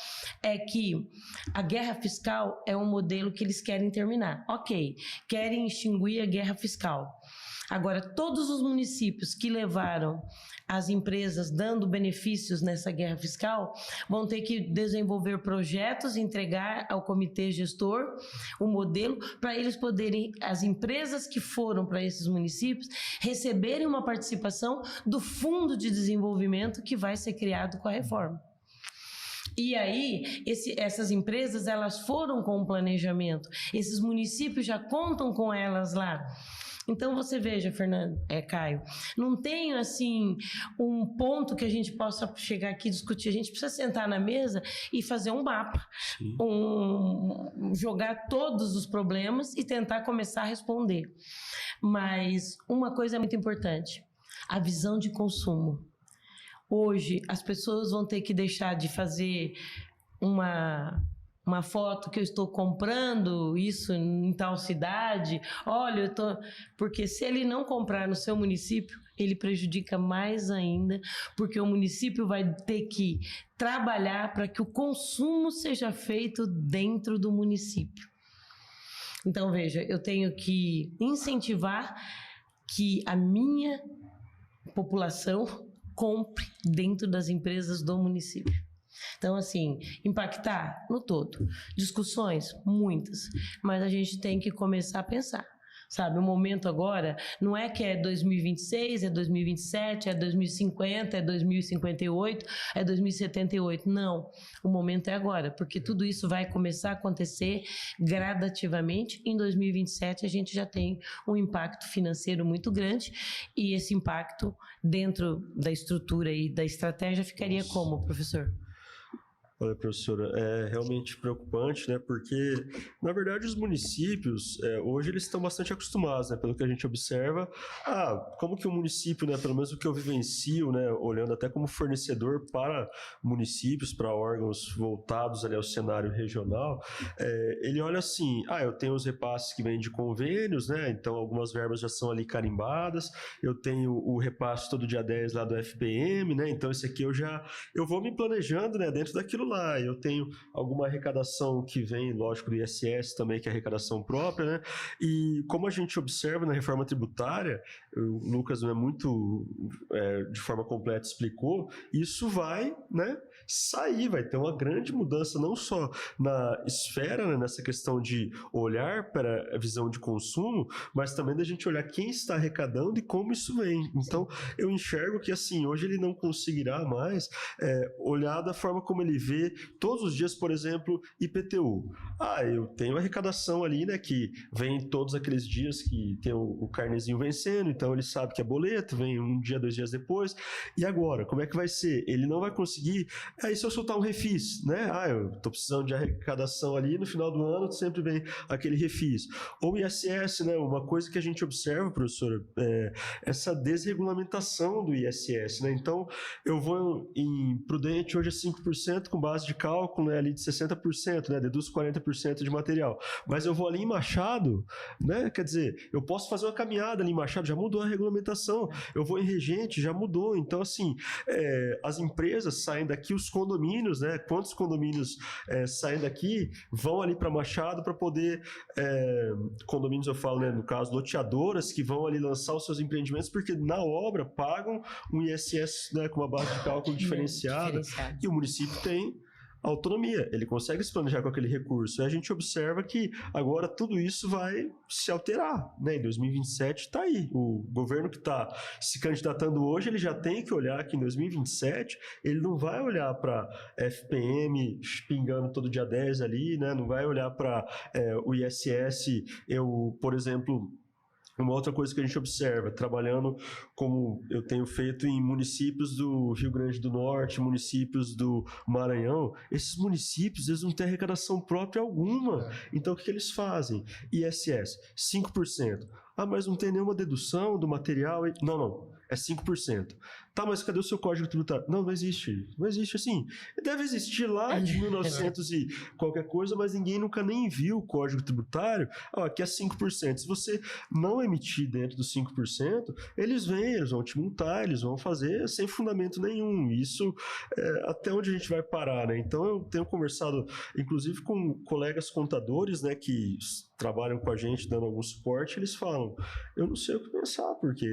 [SPEAKER 2] é que a guerra fiscal é um modelo que eles querem terminar. Ok, querem extinguir a guerra fiscal. Agora, todos os municípios que levaram as empresas dando benefícios nessa guerra fiscal vão ter que desenvolver projetos, entregar ao comitê gestor o modelo para eles poderem, as empresas que foram para esses municípios, receberem uma participação do fundo de desenvolvimento que vai ser criado com a reforma. E aí, essas empresas, elas foram com o planejamento, esses municípios já contam com elas lá. Então, você veja, Caio, não tem, assim, um ponto que a gente possa chegar aqui e discutir. A gente precisa sentar na mesa e fazer um mapa, jogar todos os problemas e tentar começar a responder. Mas uma coisa é muito importante, a visão de consumo. Hoje, as pessoas vão ter que deixar de fazer uma foto que eu estou comprando isso em tal cidade. Olha, porque se ele não comprar no seu município, ele prejudica mais ainda, porque o município vai ter que trabalhar para que o consumo seja feito dentro do município. Então, veja, eu tenho que incentivar que a minha população compre dentro das empresas do município. Então, assim, impactar no todo. Discussões? Muitas. Mas a gente tem que começar a pensar. Sabe, o momento agora não é que é 2026, é 2027, é 2050, é 2058, é 2078. Não, o momento é agora, porque tudo isso vai começar a acontecer gradativamente. Em 2027 a gente já tem um impacto financeiro muito grande e esse impacto dentro da estrutura e da estratégia ficaria como, professor?
[SPEAKER 3] Olha, professora, é realmente preocupante, né? Porque, na verdade, os municípios, hoje, eles estão bastante acostumados, né? Pelo que a gente observa, como que o município, né? Pelo menos o que eu vivencio, né? Olhando até como fornecedor para municípios, para órgãos voltados ali ao cenário regional, ele olha assim, eu tenho os repasses que vêm de convênios, né? Então, algumas verbas já são ali carimbadas, eu tenho o repasse todo dia 10 lá do FPM, né? Então, esse aqui eu vou me planejando, né? Dentro daquilo lá. Eu tenho alguma arrecadação que vem, lógico, do ISS também, que é arrecadação própria, né? E como a gente observa na reforma tributária, o Lucas, né, muito de forma completa explicou, isso vai, né, sair, vai ter uma grande mudança, não só na esfera, né, nessa questão de olhar para a visão de consumo, mas também da gente olhar quem está arrecadando e como isso vem. Então, eu enxergo que, assim, hoje ele não conseguirá mais olhar da forma como ele vê todos os dias, por exemplo, IPTU. Eu tenho arrecadação ali, né, que vem todos aqueles dias que tem o carnezinho vencendo, então ele sabe que é boleto, vem um dia, 2 dias depois. E agora, como é que vai ser? Ele não vai conseguir. Aí se eu soltar um refis, né? Eu tô precisando de arrecadação ali, no final do ano sempre vem aquele refis. Ou ISS, né? Uma coisa que a gente observa, professora, essa desregulamentação do ISS, né? Então, eu vou em prudente hoje é 5% com base de cálculo, né, ali de 60%, né, deduz 40% de material. Mas eu vou ali em Machado, né, quer dizer, eu posso fazer uma caminhada ali em Machado, já mudou a regulamentação. Eu vou em Regente, já mudou. Então, assim, as empresas saem daqui, os condomínios, né, quantos condomínios saem daqui, vão ali para Machado para poder, condomínios eu falo, né, no caso, loteadoras que vão ali lançar os seus empreendimentos, porque na obra pagam um ISS, né, com uma base de cálculo diferenciada, e o município tem autonomia, ele consegue se planejar com aquele recurso. E a gente observa que agora tudo isso vai se alterar, né? Em 2027 está aí. O governo que está se candidatando hoje, ele já tem que olhar que em 2027 ele não vai olhar para FPM pingando todo dia 10 ali, né? Não vai olhar para o ISS, por exemplo. Uma outra coisa que a gente observa, trabalhando como eu tenho feito em municípios do Rio Grande do Norte, municípios do Maranhão, esses municípios, eles não têm arrecadação própria alguma. Então, o que eles fazem? ISS, 5%. Mas não tem nenhuma dedução do material? Não, é 5%. Tá, mas cadê o seu código tributário? Não existe. Não existe assim. Deve existir lá de 1900 e qualquer coisa, mas ninguém nunca nem viu o código tributário. Aqui é 5%. Se você não emitir dentro dos 5%, eles vão te multar, eles vão fazer sem fundamento nenhum. Isso até onde a gente vai parar, né? Então, eu tenho conversado, inclusive, com colegas contadores, né, que trabalham com a gente, dando algum suporte, eles falam, eu não sei o que pensar, porque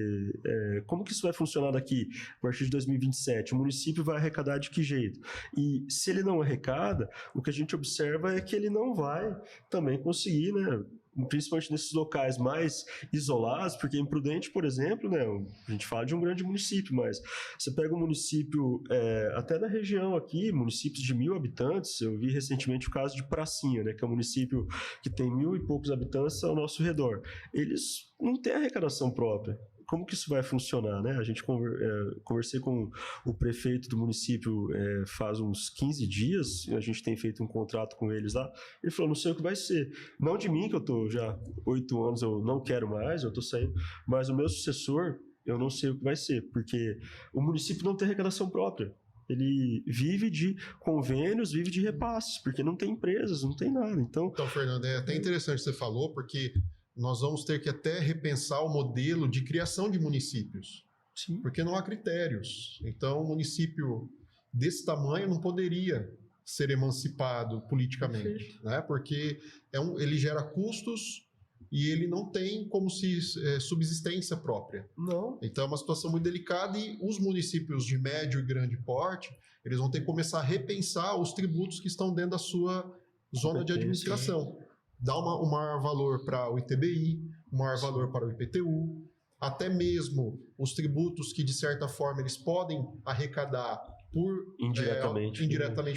[SPEAKER 3] como que isso vai funcionar daqui, a partir de 2027? O município vai arrecadar de que jeito? E se ele não arrecada, o que a gente observa é que ele não vai também conseguir, né, principalmente nesses locais mais isolados, porque em Prudente, por exemplo, né, a gente fala de um grande município, mas você pega um município, até da região aqui, municípios de 1.000 habitantes, eu vi recentemente o caso de Pracinha, né, que é um município que tem 1.000 e poucos habitantes ao nosso redor. Eles não têm arrecadação própria. Como que isso vai funcionar, né? A gente conversei com o prefeito do município faz uns 15 dias, a gente tem feito um contrato com eles lá, ele falou, não sei o que vai ser. Não de mim, que eu tô já 8 anos, eu não quero mais, eu tô saindo, mas o meu sucessor, eu não sei o que vai ser, porque o município não tem arrecadação própria. Ele vive de convênios, vive de repasses, porque não tem empresas, não tem nada. Então,
[SPEAKER 4] Fernando, é até interessante que você falou, porque nós vamos ter que até repensar o modelo de criação de municípios.
[SPEAKER 3] Sim.
[SPEAKER 4] Porque não há critérios. Então, um município desse tamanho não poderia ser emancipado politicamente, né? Porque ele gera custos e ele não tem como se subsistência própria.
[SPEAKER 3] Não.
[SPEAKER 4] Então é uma situação muito delicada e os municípios de médio e grande porte, eles vão ter que começar a repensar os tributos que estão dentro da sua zona de administração. Dar um maior valor para o ITBI, um maior valor para o IPTU, até mesmo os tributos que, de certa forma, eles podem arrecadar por indiretamente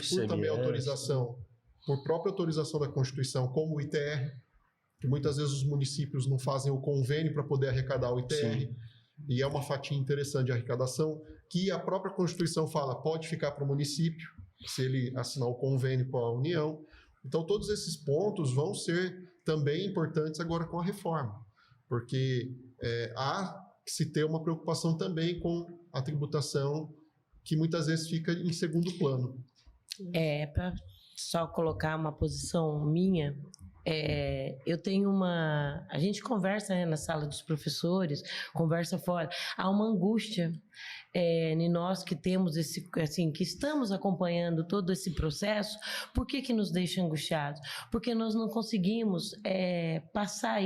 [SPEAKER 4] por também autorização, por própria autorização da Constituição, como o ITR, que muitas vezes os municípios não fazem o convênio para poder arrecadar o ITR, sim, e é uma fatia interessante de arrecadação, que a própria Constituição fala pode ficar para o município, se ele assinar o convênio com a União. Então, todos esses pontos vão ser também importantes agora com a reforma, porque há que se ter uma preocupação também com a tributação, que muitas vezes fica em segundo plano.
[SPEAKER 2] Para só colocar uma posição minha, eu tenho a gente conversa, né, na sala dos professores, conversa fora, há uma angústia em nós que temos que estamos acompanhando todo esse processo. Por que nos deixa angustiados? Porque nós não conseguimos passar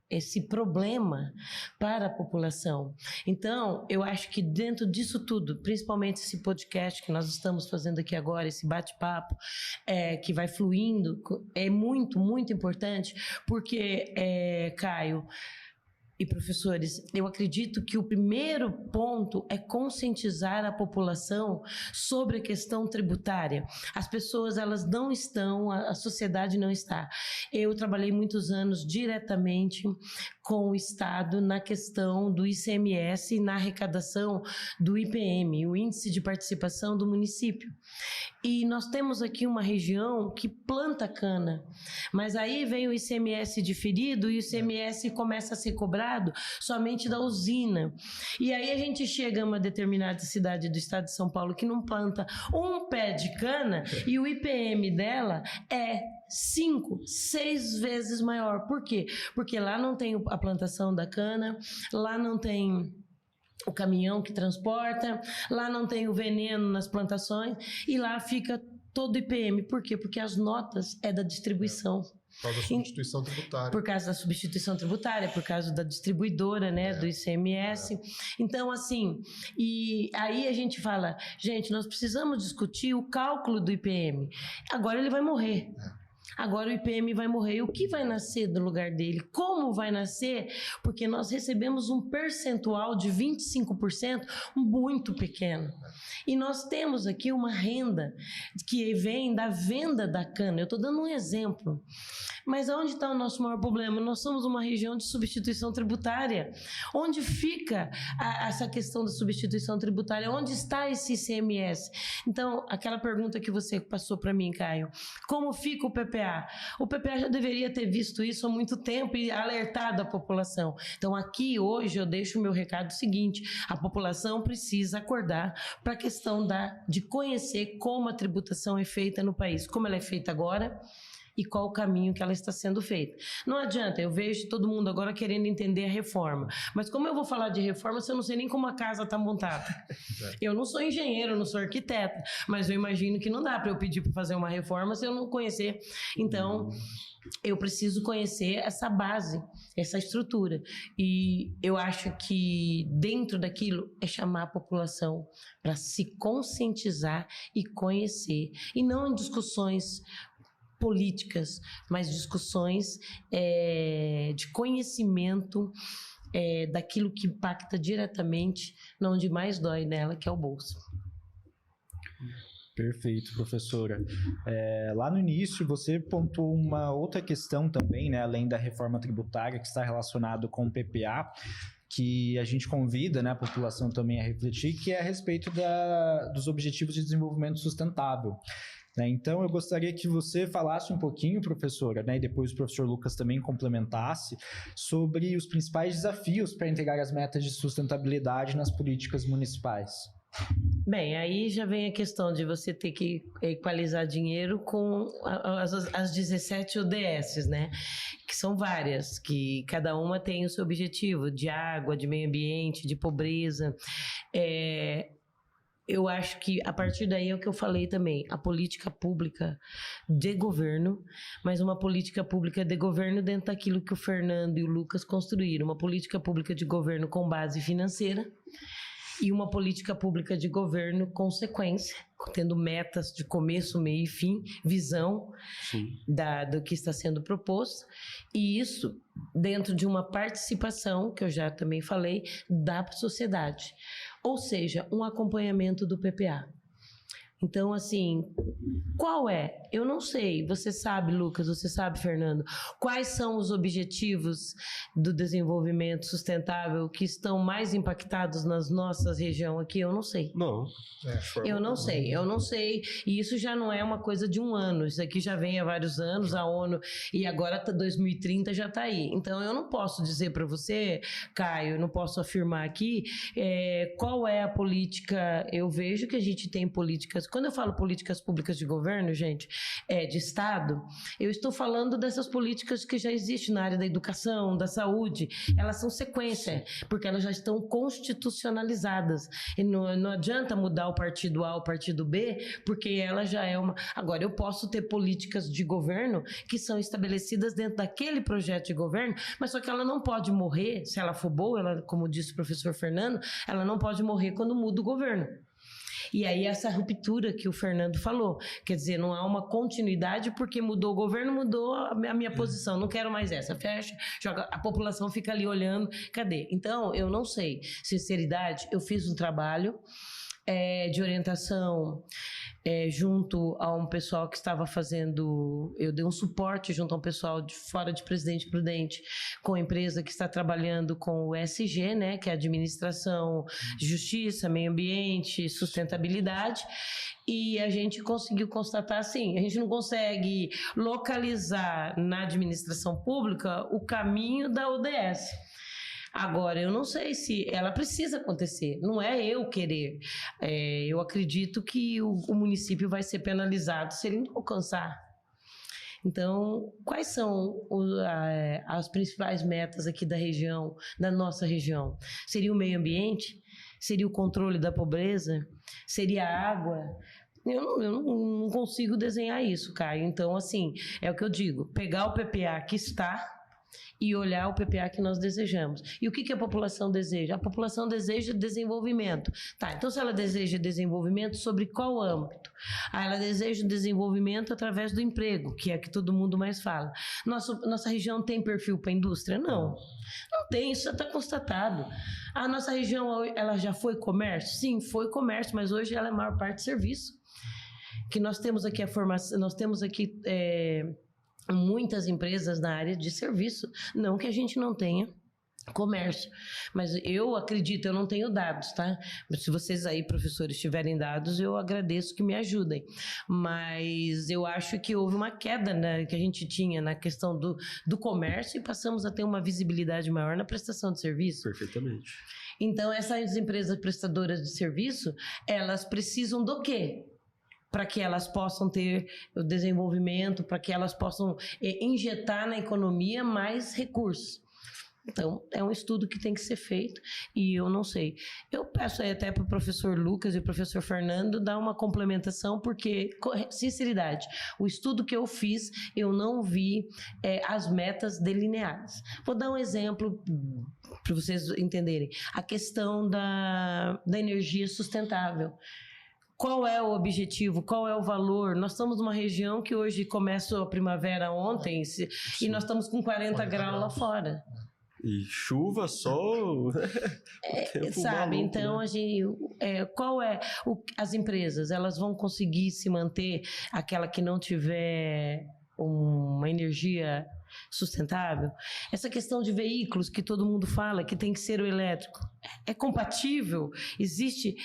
[SPEAKER 2] esse problema para a população. Então, eu acho que dentro disso tudo, principalmente esse podcast que nós estamos fazendo aqui agora, esse bate-papo que vai fluindo, é muito, muito importante, porque, Caio e professores, eu acredito que o primeiro ponto é conscientizar a população sobre a questão tributária. As pessoas, elas não estão, a sociedade não está. Eu trabalhei muitos anos diretamente com o Estado na questão do ICMS e na arrecadação do IPM, o Índice de Participação do Município. E nós temos aqui uma região que planta cana, mas aí vem o ICMS diferido e o ICMS começa a ser cobrado somente da usina. E aí a gente chega a uma determinada cidade do estado de São Paulo que não planta um pé de cana e o IPM dela é 5, 6 vezes maior. Por quê? Porque lá não tem a plantação da cana, lá não tem o caminhão que transporta, lá não tem o veneno nas plantações e lá fica todo o IPM. Por quê? Porque as notas é da distribuição.
[SPEAKER 4] Por causa da substituição tributária.
[SPEAKER 2] Por causa da substituição tributária, por causa da distribuidora, né, do ICMS. Então, assim, e aí a gente fala, gente, nós precisamos discutir o cálculo do IPM. Agora ele vai morrer. Agora o IPM vai morrer. O que vai nascer do lugar dele? Como vai nascer? Porque nós recebemos um percentual de 25% muito pequeno. E nós temos aqui uma renda que vem da venda da cana. Eu estou dando um exemplo. Mas onde está o nosso maior problema? Nós somos uma região de substituição tributária. Onde fica essa questão da substituição tributária? Onde está esse ICMS? Então, aquela pergunta que você passou para mim, Caio, como fica o PPA? O PPA já deveria ter visto isso há muito tempo e alertado a população. Então, aqui, hoje, eu deixo o meu recado seguinte: a população precisa acordar para a questão de conhecer como a tributação é feita no país, como ela é feita agora, e qual o caminho que ela está sendo feita. Não adianta, eu vejo todo mundo agora querendo entender a reforma. Mas como eu vou falar de reforma se eu não sei nem como a casa está montada? Eu não sou engenheiro, eu não sou arquiteta, mas eu imagino que não dá para eu pedir para fazer uma reforma se eu não conhecer. Então, eu preciso conhecer essa base, essa estrutura. E eu acho que dentro daquilo é chamar a população para se conscientizar e conhecer. E não em discussões políticas, mas discussões de conhecimento daquilo que impacta diretamente onde mais dói nela, que é o bolso.
[SPEAKER 1] Perfeito, professora. Lá no início, você pontuou uma outra questão também, né, além da reforma tributária, que está relacionado com o PPA, que a gente convida, né, a população também a refletir, que é a respeito dos Objetivos de Desenvolvimento Sustentável. Então, eu gostaria que você falasse um pouquinho, professora, né, e depois o professor Lucas também complementasse, sobre os principais desafios para entregar as metas de sustentabilidade nas políticas municipais.
[SPEAKER 2] Bem, aí já vem a questão de você ter que equalizar dinheiro com as 17 ODSs, né? Que são várias, que cada uma tem o seu objetivo, de água, de meio ambiente, de pobreza. eu acho que a partir daí é o que eu falei também, a política pública de governo, mas uma política pública de governo dentro daquilo que o Fernando e o Lucas construíram, uma política pública de governo com base financeira e uma política pública de governo com sequência, tendo metas de começo, meio e fim, visão do que está sendo proposto, e isso dentro de uma participação, que eu já também falei, da sociedade. Ou seja, um acompanhamento do PPA. Então, assim, qual é? Eu não sei. Você sabe, Lucas, você sabe, Fernando, quais são os objetivos do desenvolvimento sustentável que estão mais impactados nas nossas regiões aqui? Eu não sei.
[SPEAKER 3] Não.
[SPEAKER 2] Eu não sei. E isso já não é uma coisa de um ano. Isso aqui já vem há vários anos, a ONU, e agora 2030 já está aí. Então, eu não posso dizer para você, Caio, eu não posso afirmar aqui qual é a política. Eu vejo que a gente tem políticas. Quando eu falo políticas públicas de governo, gente, de Estado, eu estou falando dessas políticas que já existem na área da educação, da saúde. Elas são sequência, porque elas já estão constitucionalizadas. E não adianta mudar o partido A ou o partido B, porque ela já é uma... Agora, eu posso ter políticas de governo que são estabelecidas dentro daquele projeto de governo, mas só que ela não pode morrer, se ela for boa, ela, como disse o professor Fernando, ela não pode morrer quando muda o governo. E aí essa ruptura que o Fernando falou, quer dizer, não há uma continuidade porque mudou o governo, mudou a minha posição, não quero mais essa, fecha, joga, a população fica ali olhando, cadê? Então, eu não sei, sinceridade, eu fiz um trabalho de orientação junto a um pessoal que estava fazendo, eu dei um suporte junto a um pessoal de fora de Presidente Prudente, com a empresa que está trabalhando com o ESG, né, que é Administração, Justiça, Meio Ambiente, Sustentabilidade, e a gente conseguiu constatar assim, a gente não consegue localizar na administração pública o caminho da ODS. Agora, eu não sei se ela precisa acontecer, não é eu querer. Eu acredito que o município vai ser penalizado se ele não alcançar. Então, quais são as principais metas aqui da região, da nossa região? Seria o meio ambiente? Seria o controle da pobreza? Seria a água? Eu não consigo desenhar isso, Caio. Então, assim, é o que eu digo, pegar o PPA que está e olhar o PPA que nós desejamos. E o que a população deseja? A população deseja desenvolvimento. Tá, então se ela deseja desenvolvimento, sobre qual âmbito? Ela deseja desenvolvimento através do emprego, que é que todo mundo mais fala. Nossa região tem perfil para a indústria? Não. Não tem, isso já está constatado. A nossa região, ela já foi comércio? Sim, foi comércio, mas hoje ela é a maior parte de serviço. Que nós temos aqui a formação, nós temos aqui... muitas empresas na área de serviço, não que a gente não tenha comércio, mas eu acredito, eu não tenho dados, tá? Se vocês aí, professores, tiverem dados, eu agradeço que me ajudem, mas eu acho que houve uma queda, né, que a gente tinha na questão do comércio e passamos a ter uma visibilidade maior na prestação de serviço.
[SPEAKER 3] Perfeitamente.
[SPEAKER 2] Então, essas empresas prestadoras de serviço, elas precisam do quê? Para que elas possam ter o desenvolvimento, para que elas possam injetar na economia mais recursos. Então, é um estudo que tem que ser feito e eu não sei. Eu peço aí até para o professor Lucas e o professor Fernando dar uma complementação, porque, sinceridade, o estudo que eu fiz, eu não vi as metas delineadas. Vou dar um exemplo para vocês entenderem. A questão da energia sustentável. Qual é o objetivo? Qual é o valor? Nós estamos numa região que hoje começou a primavera ontem e nós estamos com 40 graus lá fora.
[SPEAKER 3] E chuva, sol...
[SPEAKER 2] sabe, maluco, então, né? Qual é... as empresas, elas vão conseguir se manter, aquela que não tiver uma energia sustentável? Essa questão de veículos que todo mundo fala que tem que ser o elétrico, é compatível? Existe?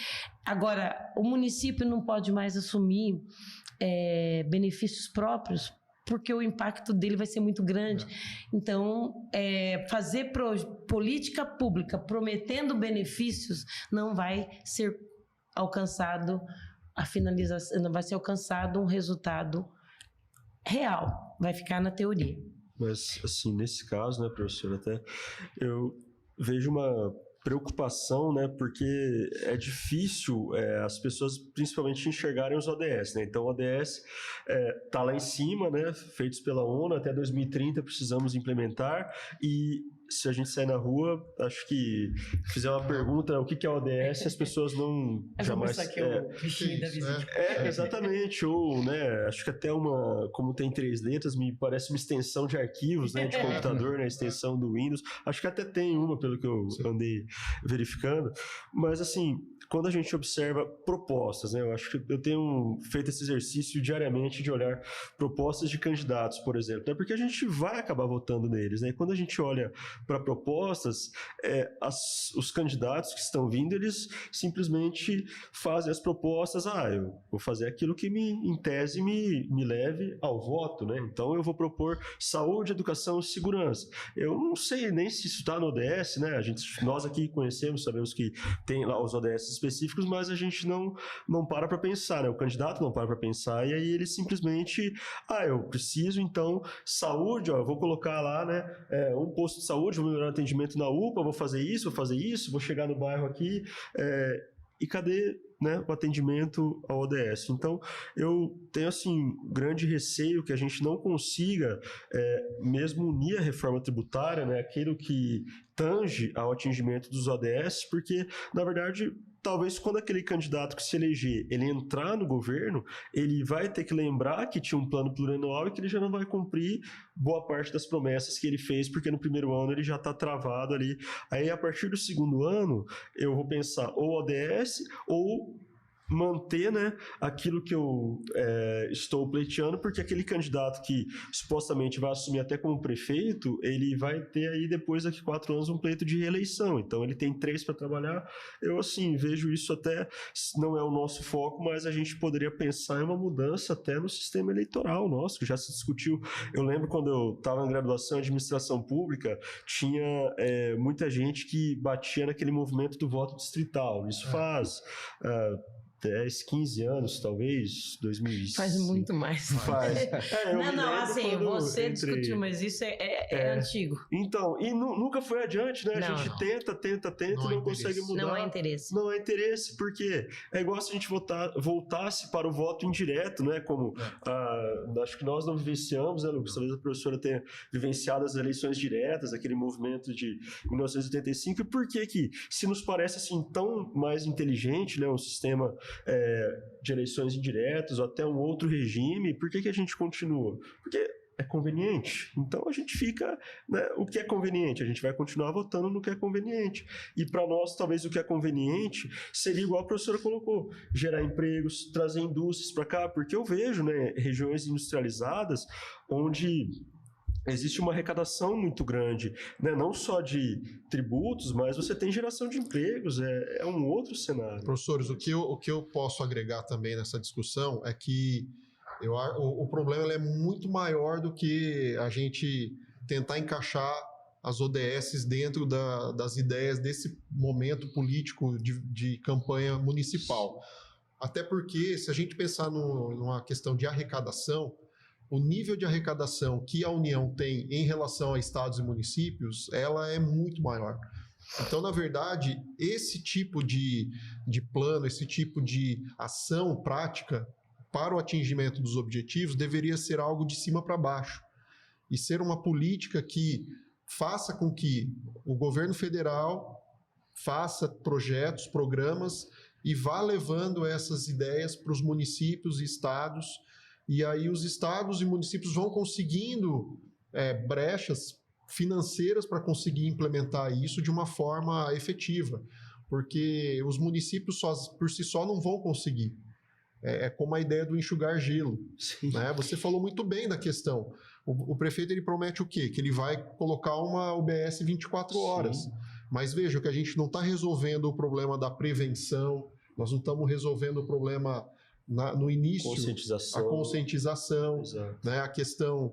[SPEAKER 2] Agora, o município não pode mais assumir benefícios próprios, porque o impacto dele vai ser muito grande. Então, fazer política pública prometendo benefícios não vai ser alcançado a finalização, não vai ser alcançado um resultado real, vai ficar na teoria.
[SPEAKER 3] Mas, assim, nesse caso, né, professor, até eu vejo uma preocupação, né, porque é difícil as pessoas principalmente enxergarem os ODS, né, então o ODS está lá em cima, né, feitos pela ONU, até 2030 precisamos implementar, e se a gente sair na rua, acho que fizer uma pergunta, o que é o ODS, as pessoas não jamais...
[SPEAKER 2] Vamos aqui o bichinho da visita.
[SPEAKER 3] Exatamente, ou, né, acho que até como tem 3 letras, me parece uma extensão de arquivos, né, de computador, né, extensão do Windows, acho que até tem uma, pelo que eu andei verificando, mas assim, quando a gente observa propostas, né, eu acho que eu tenho feito esse exercício diariamente de olhar propostas de candidatos, por exemplo, né, porque a gente vai acabar votando neles, né, e quando a gente olha para propostas, os candidatos que estão vindo, eles simplesmente fazem as propostas, eu vou fazer aquilo que em tese me leve ao voto, né? Então eu vou propor saúde, educação e segurança. Eu não sei nem se isso está no ODS, né? Nós aqui conhecemos, sabemos que tem lá os ODS específicos, mas a gente não para pensar, né? O candidato não para pensar, e aí ele simplesmente, eu preciso então saúde, eu vou colocar lá, né, um posto de saúde, vou melhorar o atendimento na UPA, vou fazer isso, vou chegar no bairro aqui, e cadê, né, o atendimento ao ODS? Então, eu tenho, assim, grande receio que a gente não consiga mesmo unir a reforma tributária, né, aquilo que tange ao atingimento dos ODS, porque, na verdade, talvez quando aquele candidato que se eleger, ele entrar no governo, ele vai ter que lembrar que tinha um plano plurianual e que ele já não vai cumprir boa parte das promessas que ele fez, porque no primeiro ano ele já está travado ali. Aí, a partir do segundo ano, eu vou pensar ou ODS ou manter, né, aquilo que eu estou pleiteando, porque aquele candidato que supostamente vai assumir até como prefeito, ele vai ter aí depois daqui 4 anos um pleito de reeleição, então ele tem 3 para trabalhar. Eu assim vejo isso, até não é o nosso foco, mas a gente poderia pensar em uma mudança até no sistema eleitoral nosso, que já se discutiu. Eu lembro quando eu estava na graduação em administração pública, tinha muita gente que batia naquele movimento do voto distrital. Isso faz 10, 15 anos, talvez, 2005.
[SPEAKER 2] Faz muito mais.
[SPEAKER 3] Faz.
[SPEAKER 2] Não, assim, você discutiu, mas isso é antigo.
[SPEAKER 3] Então, e nunca foi adiante, né?
[SPEAKER 2] Não.
[SPEAKER 3] A gente tenta e não consegue mudar.
[SPEAKER 2] Não há interesse.
[SPEAKER 3] Não há interesse, porque é igual se a gente voltasse para o voto indireto, né? Como acho que nós não vivenciamos, né, Lucas? Talvez a professora tenha vivenciado as eleições diretas, aquele movimento de 1985, e por que se nos parece assim tão mais inteligente, né? Um sistema de eleições indiretas ou até um outro regime, por que a gente continua? Porque é conveniente. Então a gente fica, né, o que é conveniente, a gente vai continuar votando no que é conveniente. E para nós, talvez o que é conveniente seria igual a professora colocou, gerar empregos, trazer indústrias para cá, porque eu vejo, né, regiões industrializadas onde existe uma arrecadação muito grande, né? Não só de tributos, mas você tem geração de empregos, é um outro cenário.
[SPEAKER 4] Professores, o que eu posso agregar também nessa discussão é que o problema é muito maior do que a gente tentar encaixar as ODS dentro das ideias desse momento político de campanha municipal. Até porque, se a gente pensar numa questão de arrecadação, o nível de arrecadação que a União tem em relação a estados e municípios, ela é muito maior. Então, na verdade, esse tipo de plano, esse tipo de ação prática para o atingimento dos objetivos deveria ser algo de cima para baixo e ser uma política que faça com que o governo federal faça projetos, programas e vá levando essas ideias para os municípios e estados. E aí os estados e municípios vão conseguindo brechas financeiras para conseguir implementar isso de uma forma efetiva, porque os municípios por si só não vão conseguir. É como a ideia do enxugar gelo. Né? Você falou muito bem da questão. O prefeito ele promete o quê? Que ele vai colocar uma UBS 24 horas. Sim. Mas veja que a gente não está resolvendo o problema da prevenção, nós não estamos resolvendo o problema no início, a conscientização, né, a questão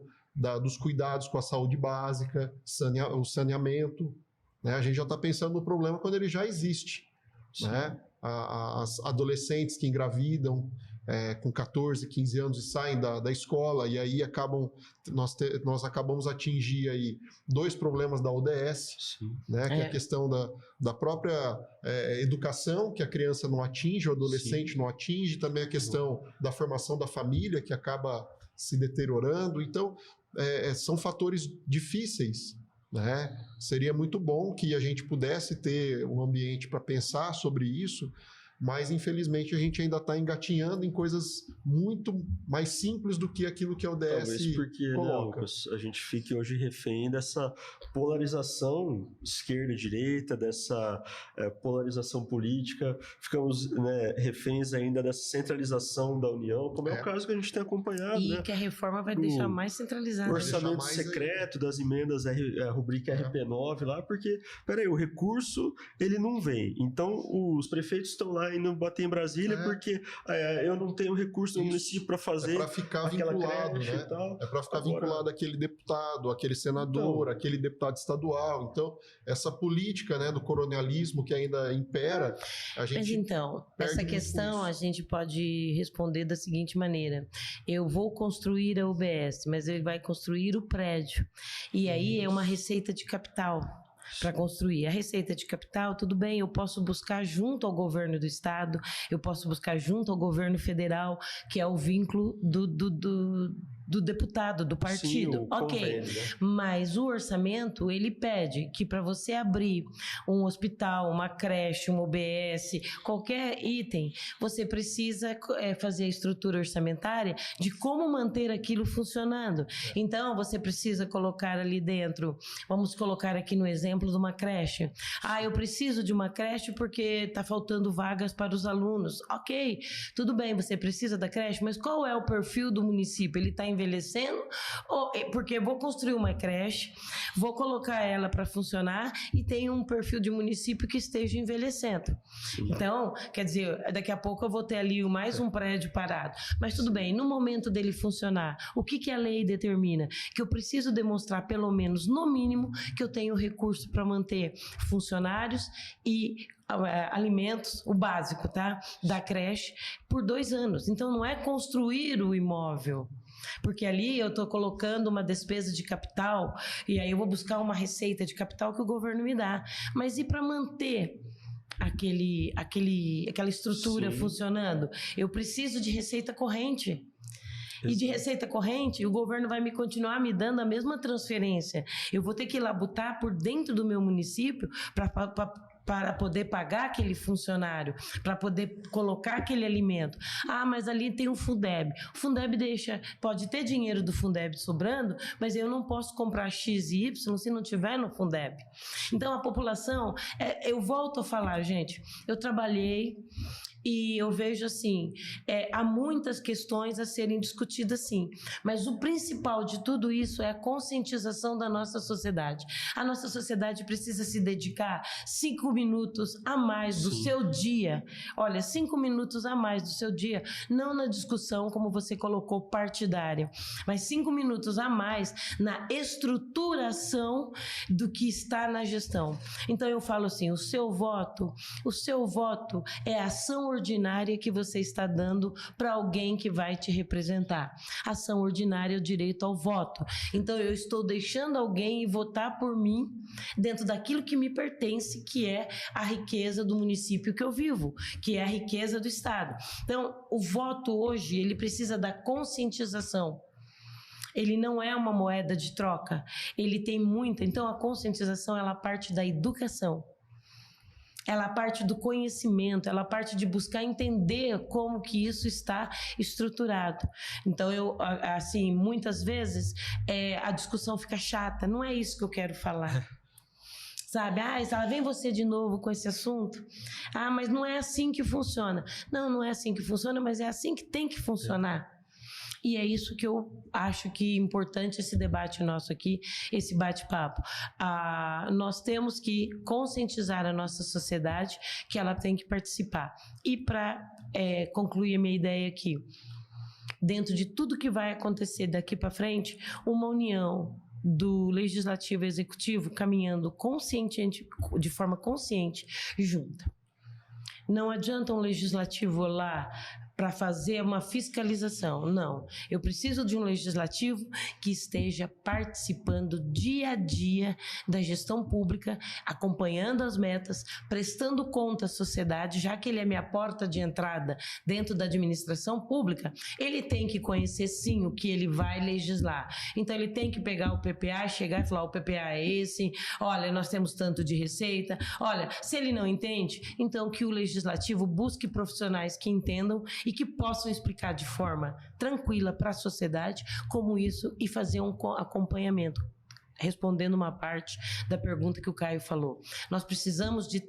[SPEAKER 4] dos cuidados com a saúde básica, o saneamento. Né, a gente já está pensando no problema quando ele já existe. Né? As adolescentes que engravidam. com 14, 15 anos e saem da escola, e aí nós acabamos atingir aí 2 problemas da ODS, né, que é a questão da própria educação, que a criança não atinge, o adolescente não atinge, também a questão da formação da família, que acaba se deteriorando. Então, são fatores difíceis, né? Seria muito bom que a gente pudesse ter um ambiente para pensar sobre isso, mas infelizmente a gente ainda está engatinhando em coisas muito mais simples do que aquilo que a ODS
[SPEAKER 3] Talvez porque,
[SPEAKER 4] coloca.
[SPEAKER 3] Né, a gente fique hoje refém dessa polarização esquerda-direita, dessa polarização política, ficamos, né, reféns ainda dessa centralização da União, como é o caso que a gente tem acompanhado.
[SPEAKER 2] E
[SPEAKER 3] né,
[SPEAKER 2] que a reforma vai deixar mais centralizado.
[SPEAKER 3] Orçamento secreto das emendas, a rubrica RP9 lá, porque, peraí, o recurso, ele não vem. Então, os prefeitos estão lá e não bater em Brasília porque eu não tenho recurso no município para fazer.
[SPEAKER 4] É para ficar vinculado, né? É para ficar vinculado àquele deputado, àquele senador, àquele deputado estadual. Então, essa política, né, do coronelismo que ainda impera, a gente.
[SPEAKER 2] Mas então, essa questão a gente pode responder da seguinte maneira: eu vou construir a UBS, mas ele vai construir o prédio. E aí é uma receita de capital para construir. A receita de capital, tudo bem, eu posso buscar junto ao governo do estado, eu posso buscar junto ao governo federal, que é o vínculo do deputado, do partido.
[SPEAKER 3] Sim,
[SPEAKER 2] ok,
[SPEAKER 3] convênio, né?
[SPEAKER 2] Mas o orçamento, ele pede que para você abrir um hospital, uma creche, uma UBS, qualquer item, você precisa fazer a estrutura orçamentária de como manter aquilo funcionando. Então, você precisa colocar ali dentro, vamos colocar aqui no exemplo de uma creche. Eu preciso de uma creche porque está faltando vagas para os alunos. Ok, tudo bem, você precisa da creche, mas qual é o perfil do município? Ele está envelhecendo? Porque eu vou construir uma creche, vou colocar ela para funcionar e tem um perfil de município que esteja envelhecendo. Sim. Então, quer dizer, daqui a pouco eu vou ter ali mais um prédio parado. Mas tudo bem, no momento dele funcionar, o que a lei determina? Que eu preciso demonstrar, pelo menos, no mínimo, que eu tenho recurso para manter funcionários e alimentos, o básico, tá? Da creche, por 2 anos. Então, não é construir o imóvel, porque ali eu estou colocando uma despesa de capital e aí eu vou buscar uma receita de capital que o governo me dá. Mas e para manter aquela estrutura funcionando? Eu preciso de receita corrente. E de receita corrente, o governo vai me continuar me dando a mesma transferência. Eu vou ter que ir lá botar por dentro do meu município para poder pagar aquele funcionário, para poder colocar aquele alimento. Mas ali tem um Fundeb. O Fundeb pode ter dinheiro do Fundeb sobrando, mas eu não posso comprar X e Y se não tiver no Fundeb. Então, a população, eu volto a falar, gente, eu trabalhei e eu vejo assim, há muitas questões a serem discutidas sim, mas o principal de tudo isso é a conscientização da nossa sociedade. A nossa sociedade precisa se dedicar 5 minutos a mais do seu dia. Olha, 5 minutos a mais do seu dia, não na discussão, como você colocou, partidária, mas 5 minutos a mais na estruturação do que está na gestão. Então eu falo assim, o seu voto é a ação ordinária que você está dando para alguém que vai te representar. Ação ordinária é o direito ao voto. Então eu estou deixando alguém ir votar por mim dentro daquilo que me pertence, que é a riqueza do município que eu vivo, que é a riqueza do estado. Então o voto hoje, ele precisa da conscientização. Ele não é uma moeda de troca, ele tem muita. Então a conscientização, ela parte da educação. Ela parte do conhecimento, ela parte de buscar entender como que isso está estruturado. Então, assim, muitas vezes a discussão fica chata, não é isso que eu quero falar. Sabe, vem você de novo com esse assunto. Mas não é assim que funciona. Não é assim que funciona, mas é assim que tem que funcionar. E é isso que eu acho que é importante esse debate nosso aqui, esse bate-papo. Nós temos que conscientizar a nossa sociedade que ela tem que participar. E para concluir a minha ideia aqui, dentro de tudo que vai acontecer daqui para frente, uma união do Legislativo e Executivo caminhando de forma consciente junta. Não adianta um Legislativo lá para fazer uma fiscalização. Não, eu preciso de um legislativo que esteja participando dia a dia da gestão pública, acompanhando as metas, prestando conta à sociedade, já que ele é minha porta de entrada dentro da administração pública, ele tem que conhecer sim o que ele vai legislar. Então ele tem que pegar o PPA, chegar e falar, o PPA é esse, olha, nós temos tanto de receita, olha, se ele não entende, então que o legislativo busque profissionais que entendam e que possam explicar de forma tranquila para a sociedade como isso e fazer um acompanhamento. Respondendo uma parte da pergunta que o Caio falou. Nós precisamos de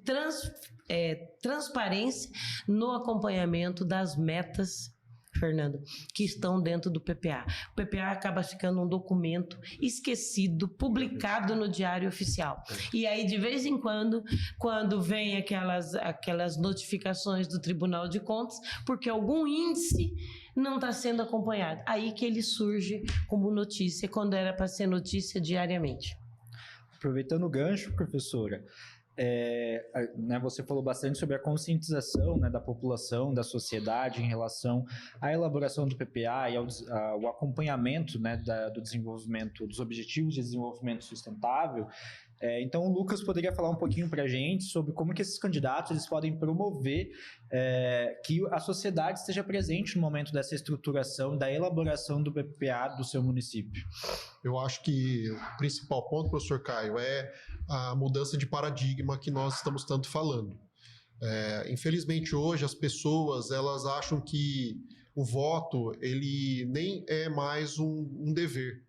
[SPEAKER 2] transparência no acompanhamento das metas, Fernando, que estão dentro do PPA. O PPA acaba ficando um documento esquecido, publicado no Diário Oficial. E aí, de vez em quando vem aquelas notificações do Tribunal de Contas, porque algum índice não está sendo acompanhado. Aí que ele surge como notícia, quando era para ser notícia diariamente.
[SPEAKER 1] Aproveitando o gancho, professora, você falou bastante sobre a conscientização, né, da população, da sociedade em relação à elaboração do PPA e ao acompanhamento, né, do desenvolvimento, dos objetivos de desenvolvimento sustentável. Então o Lucas poderia falar um pouquinho para a gente sobre como que esses candidatos eles podem promover que a sociedade esteja presente no momento dessa estruturação, da elaboração do PPA do seu município.
[SPEAKER 4] Eu acho que o principal ponto, professor Caio, é a mudança de paradigma que nós estamos tanto falando. Infelizmente hoje as pessoas elas acham que o voto ele nem é mais um dever.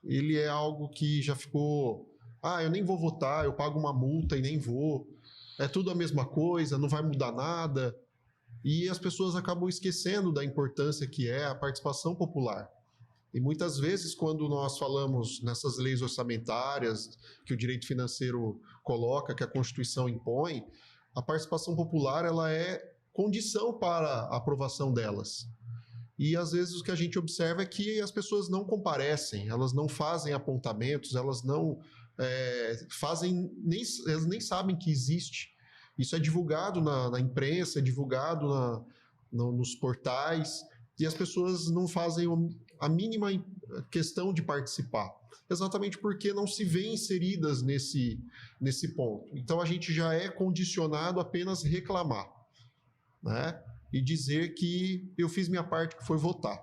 [SPEAKER 4] Ele é algo que já ficou... eu nem vou votar, eu pago uma multa e nem vou. É tudo a mesma coisa, não vai mudar nada. E as pessoas acabam esquecendo da importância que é a participação popular. E muitas vezes, quando nós falamos nessas leis orçamentárias que o direito financeiro coloca, que a Constituição impõe, a participação popular ela é condição para a aprovação delas. E às vezes o que a gente observa é que as pessoas não comparecem, elas não fazem apontamentos, elas não... elas nem sabem que existe. Isso é divulgado na imprensa, é divulgado nos portais, e as pessoas não fazem a mínima questão de participar, exatamente porque não se vê inseridas nesse ponto. Então a gente já é condicionado a apenas reclamar, né? E dizer que eu fiz minha parte, que foi votar.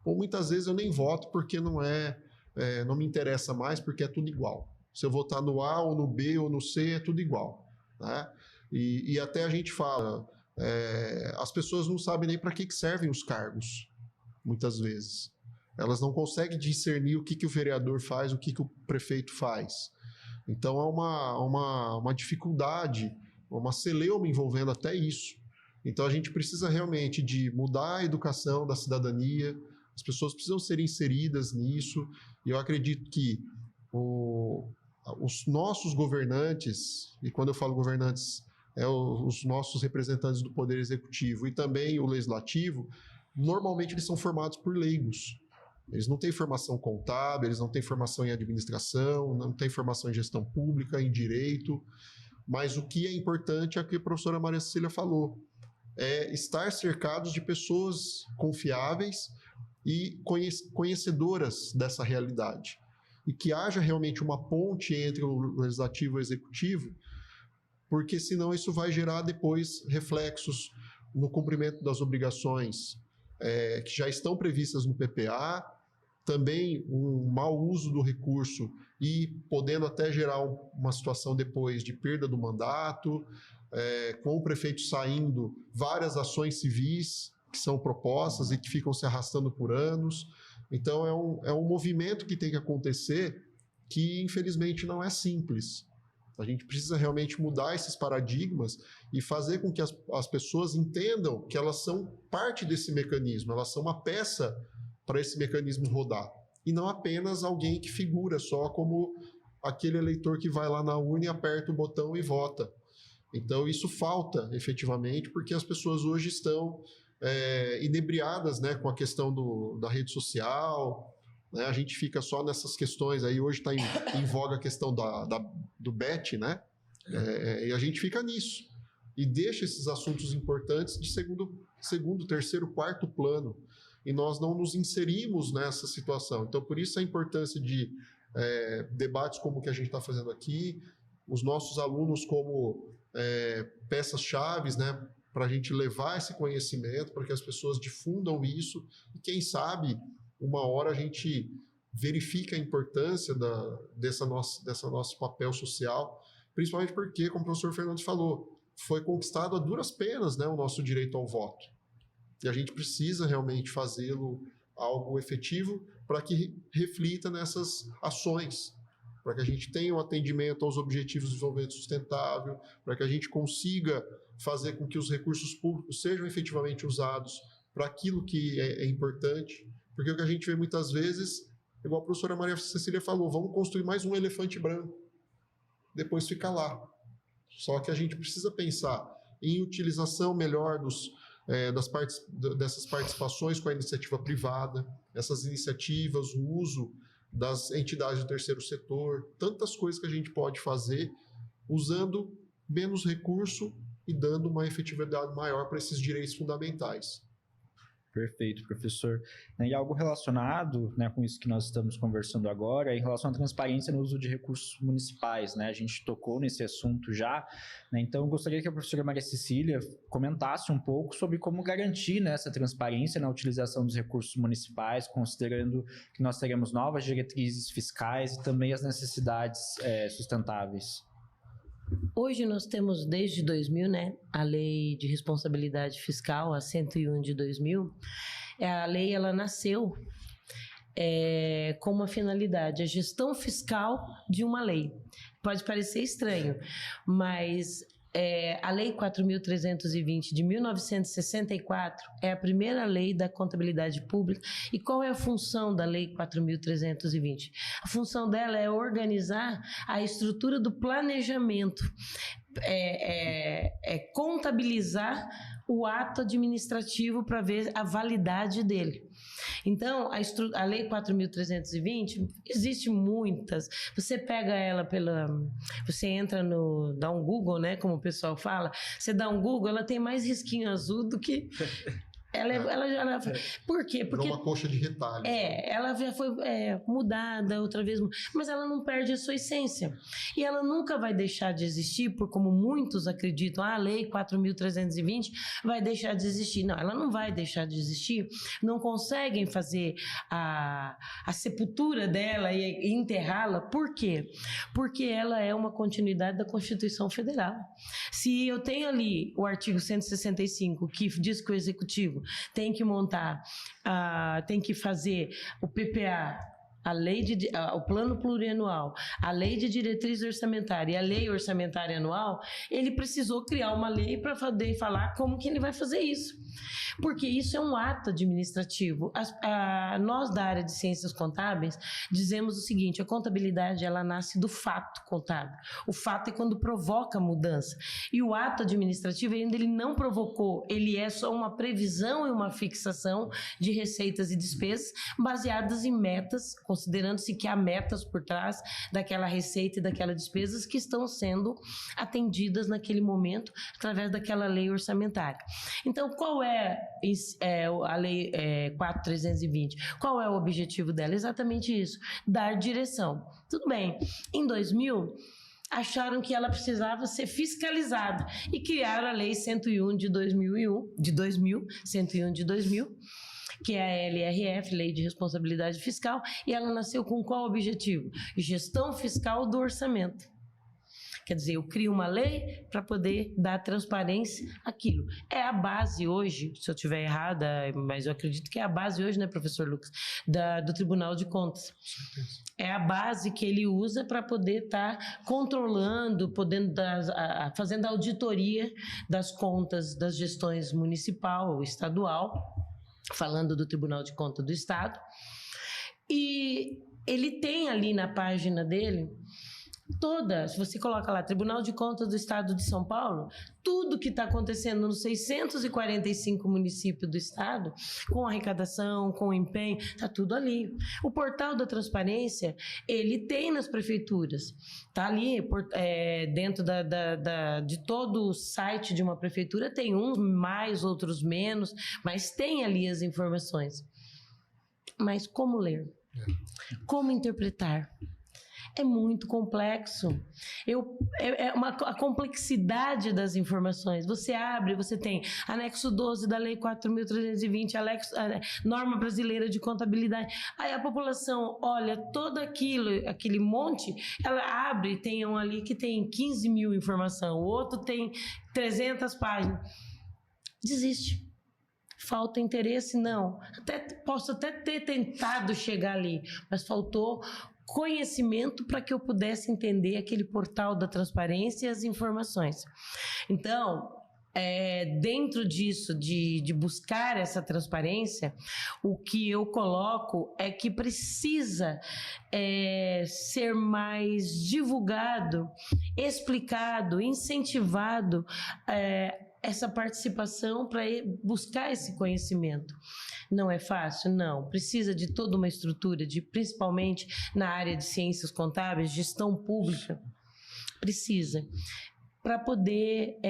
[SPEAKER 4] Ou muitas vezes eu nem voto porque não me interessa mais, porque é tudo igual. Se eu votar no A, ou no B, ou no C, é tudo igual, né? E até a gente fala, as pessoas não sabem nem para que servem os cargos, muitas vezes. Elas não conseguem discernir o que o vereador faz, o que o prefeito faz. Então, há uma dificuldade, uma celeuma envolvendo até isso. Então, a gente precisa realmente de mudar a educação da cidadania, as pessoas precisam ser inseridas nisso, e eu acredito que os nossos governantes, e quando eu falo governantes, os nossos representantes do Poder Executivo e também o Legislativo, normalmente eles são formados por leigos. Eles não têm formação contábil, eles não têm formação em administração, não têm formação em gestão pública, em direito, mas o que é importante é o que a professora Maria Cecília falou, é estar cercados de pessoas confiáveis e conhecedoras dessa realidade. E que haja realmente uma ponte entre o legislativo e o executivo, porque senão isso vai gerar depois reflexos no cumprimento das obrigações que já estão previstas no PPA, também um mau uso do recurso e podendo até gerar uma situação depois de perda do mandato, com o prefeito saindo, várias ações civis que são propostas e que ficam se arrastando por anos. Então é um movimento que tem que acontecer que infelizmente não é simples. A gente precisa realmente mudar esses paradigmas e fazer com que as pessoas entendam que elas são parte desse mecanismo, elas são uma peça para esse mecanismo rodar. E não apenas alguém que figura só como aquele eleitor que vai lá na urna e aperta o botão e vota. Então isso falta efetivamente, porque as pessoas hoje estão inebriadas, né, com a questão da rede social, né? A gente fica só nessas questões aí, hoje está em voga a questão do bet, né? E a gente fica nisso. e deixa esses assuntos importantes de segundo, terceiro, quarto plano. E nós não nos inserimos nessa situação. Então, por isso a importância de debates como o que a gente está fazendo aqui, os nossos alunos como peças-chave, né, para a gente levar esse conhecimento, para que as pessoas difundam isso, e quem sabe, uma hora a gente verifica a importância dessa nosso papel social, principalmente porque, como o professor Fernando falou, foi conquistado a duras penas, né, o nosso direito ao voto. E a gente precisa realmente fazê-lo algo efetivo para que reflita nessas ações, para que a gente tenha um atendimento aos objetivos de desenvolvimento sustentável, para que a gente consiga fazer com que os recursos públicos sejam efetivamente usados para aquilo que é importante, porque o que a gente vê muitas vezes, igual a professora Maria Cecília falou, vamos construir mais um elefante branco, depois fica lá. Só que a gente precisa pensar em utilização melhor dessas participações com a iniciativa privada, essas iniciativas, o uso das entidades do terceiro setor, tantas coisas que a gente pode fazer usando menos recurso e dando uma efetividade maior para esses direitos fundamentais.
[SPEAKER 1] Perfeito, professor. E algo relacionado, né, com isso que nós estamos conversando agora, é em relação à transparência no uso de recursos municipais, né? A gente tocou nesse assunto já, né? Então eu gostaria que a professora Maria Cecília comentasse um pouco sobre como garantir, né, essa transparência na utilização dos recursos municipais, considerando que nós teremos novas diretrizes fiscais e também as necessidades sustentáveis.
[SPEAKER 2] Hoje nós temos desde 2000, né, a Lei de Responsabilidade Fiscal, a 101 de 2000. A lei ela nasceu com uma finalidade, a gestão fiscal de uma lei. Pode parecer estranho, mas a Lei 4.320 de 1964 é a primeira lei da contabilidade pública. E qual é a função da Lei 4.320? A função dela é organizar a estrutura do planejamento, contabilizar o ato administrativo para ver a validade dele. Então, a Lei 4.320, existe muitas. Você pega ela você entra dá um Google, né, como o pessoal fala, você dá um Google, ela tem mais risquinho azul do que... Por quê? Porque
[SPEAKER 4] uma coxa de retalho.
[SPEAKER 2] Ela já foi mudada outra vez, mas ela não perde a sua essência. E ela nunca vai deixar de existir, como muitos acreditam, a Lei 4.320 vai deixar de existir. Não, ela não vai deixar de existir. Não conseguem fazer a sepultura dela e enterrá-la. Por quê? Porque ela é uma continuidade da Constituição Federal. Se eu tenho ali o artigo 165, que diz que o Executivo tem que montar, tem que fazer o PPA, o plano plurianual, a lei de diretriz orçamentária e a lei orçamentária anual, ele precisou criar uma lei para poder falar como que ele vai fazer isso. Porque isso é um ato administrativo. Nós da área de ciências contábeis dizemos o seguinte: a contabilidade ela nasce do fato contábil. O fato é quando provoca mudança. E o ato administrativo ainda ele não provocou, ele é só uma previsão e uma fixação de receitas e despesas baseadas em metas, considerando-se que há metas por trás daquela receita e daquela despesas que estão sendo atendidas naquele momento através daquela lei orçamentária. Então, qual é a Lei 4.320? Qual é o objetivo dela? Exatamente isso, dar direção. Tudo bem, em 2000... acharam que ela precisava ser fiscalizada e criaram a Lei 101 de 101 de 2000, que é a LRF, Lei de Responsabilidade Fiscal, e ela nasceu com qual objetivo? Gestão fiscal do orçamento. Quer dizer, eu crio uma lei para poder dar transparência àquilo. É a base hoje, se eu estiver errada, mas eu acredito que é a base hoje, né, professor Lucas, do Tribunal de Contas. É a base que ele usa para poder estar controlando, fazendo a auditoria das contas das gestões municipal ou estadual, falando do Tribunal de Contas do Estado. E ele tem ali na página dele Toda, se você coloca lá, Tribunal de Contas do Estado de São Paulo, tudo que está acontecendo nos 645 municípios do estado, com arrecadação, com empenho, está tudo ali. O portal da transparência, ele tem nas prefeituras, está ali dentro de todo o site de uma prefeitura, tem uns mais, outros menos, mas tem ali as informações. Mas como ler? Como interpretar? É muito complexo. A complexidade das informações. Você abre, você tem anexo 12 da Lei 4.320, norma brasileira de contabilidade. Aí a população olha todo aquele monte, ela abre, tem um ali que tem 15 mil informação, o outro tem 300 páginas. Desiste. Falta interesse? Não. Posso até ter tentado chegar ali, mas faltou conhecimento para que eu pudesse entender aquele portal da transparência e as informações. Então, dentro disso, de buscar essa transparência, o que eu coloco é que precisa ser mais divulgado, explicado, incentivado essa participação para buscar esse conhecimento. Não é fácil? Não. Precisa de toda uma estrutura, principalmente na área de ciências contábeis, gestão pública. Precisa. Para poder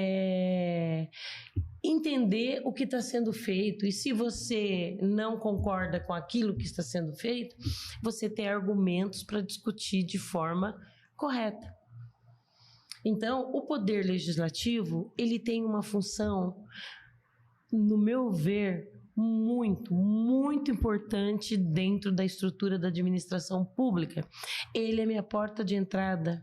[SPEAKER 2] entender o que está sendo feito. E se você não concorda com aquilo que está sendo feito, você tem argumentos para discutir de forma correta. Então, o poder legislativo, ele tem uma função, no meu ver, muito, muito importante dentro da estrutura da administração pública. Ele é minha porta de entrada.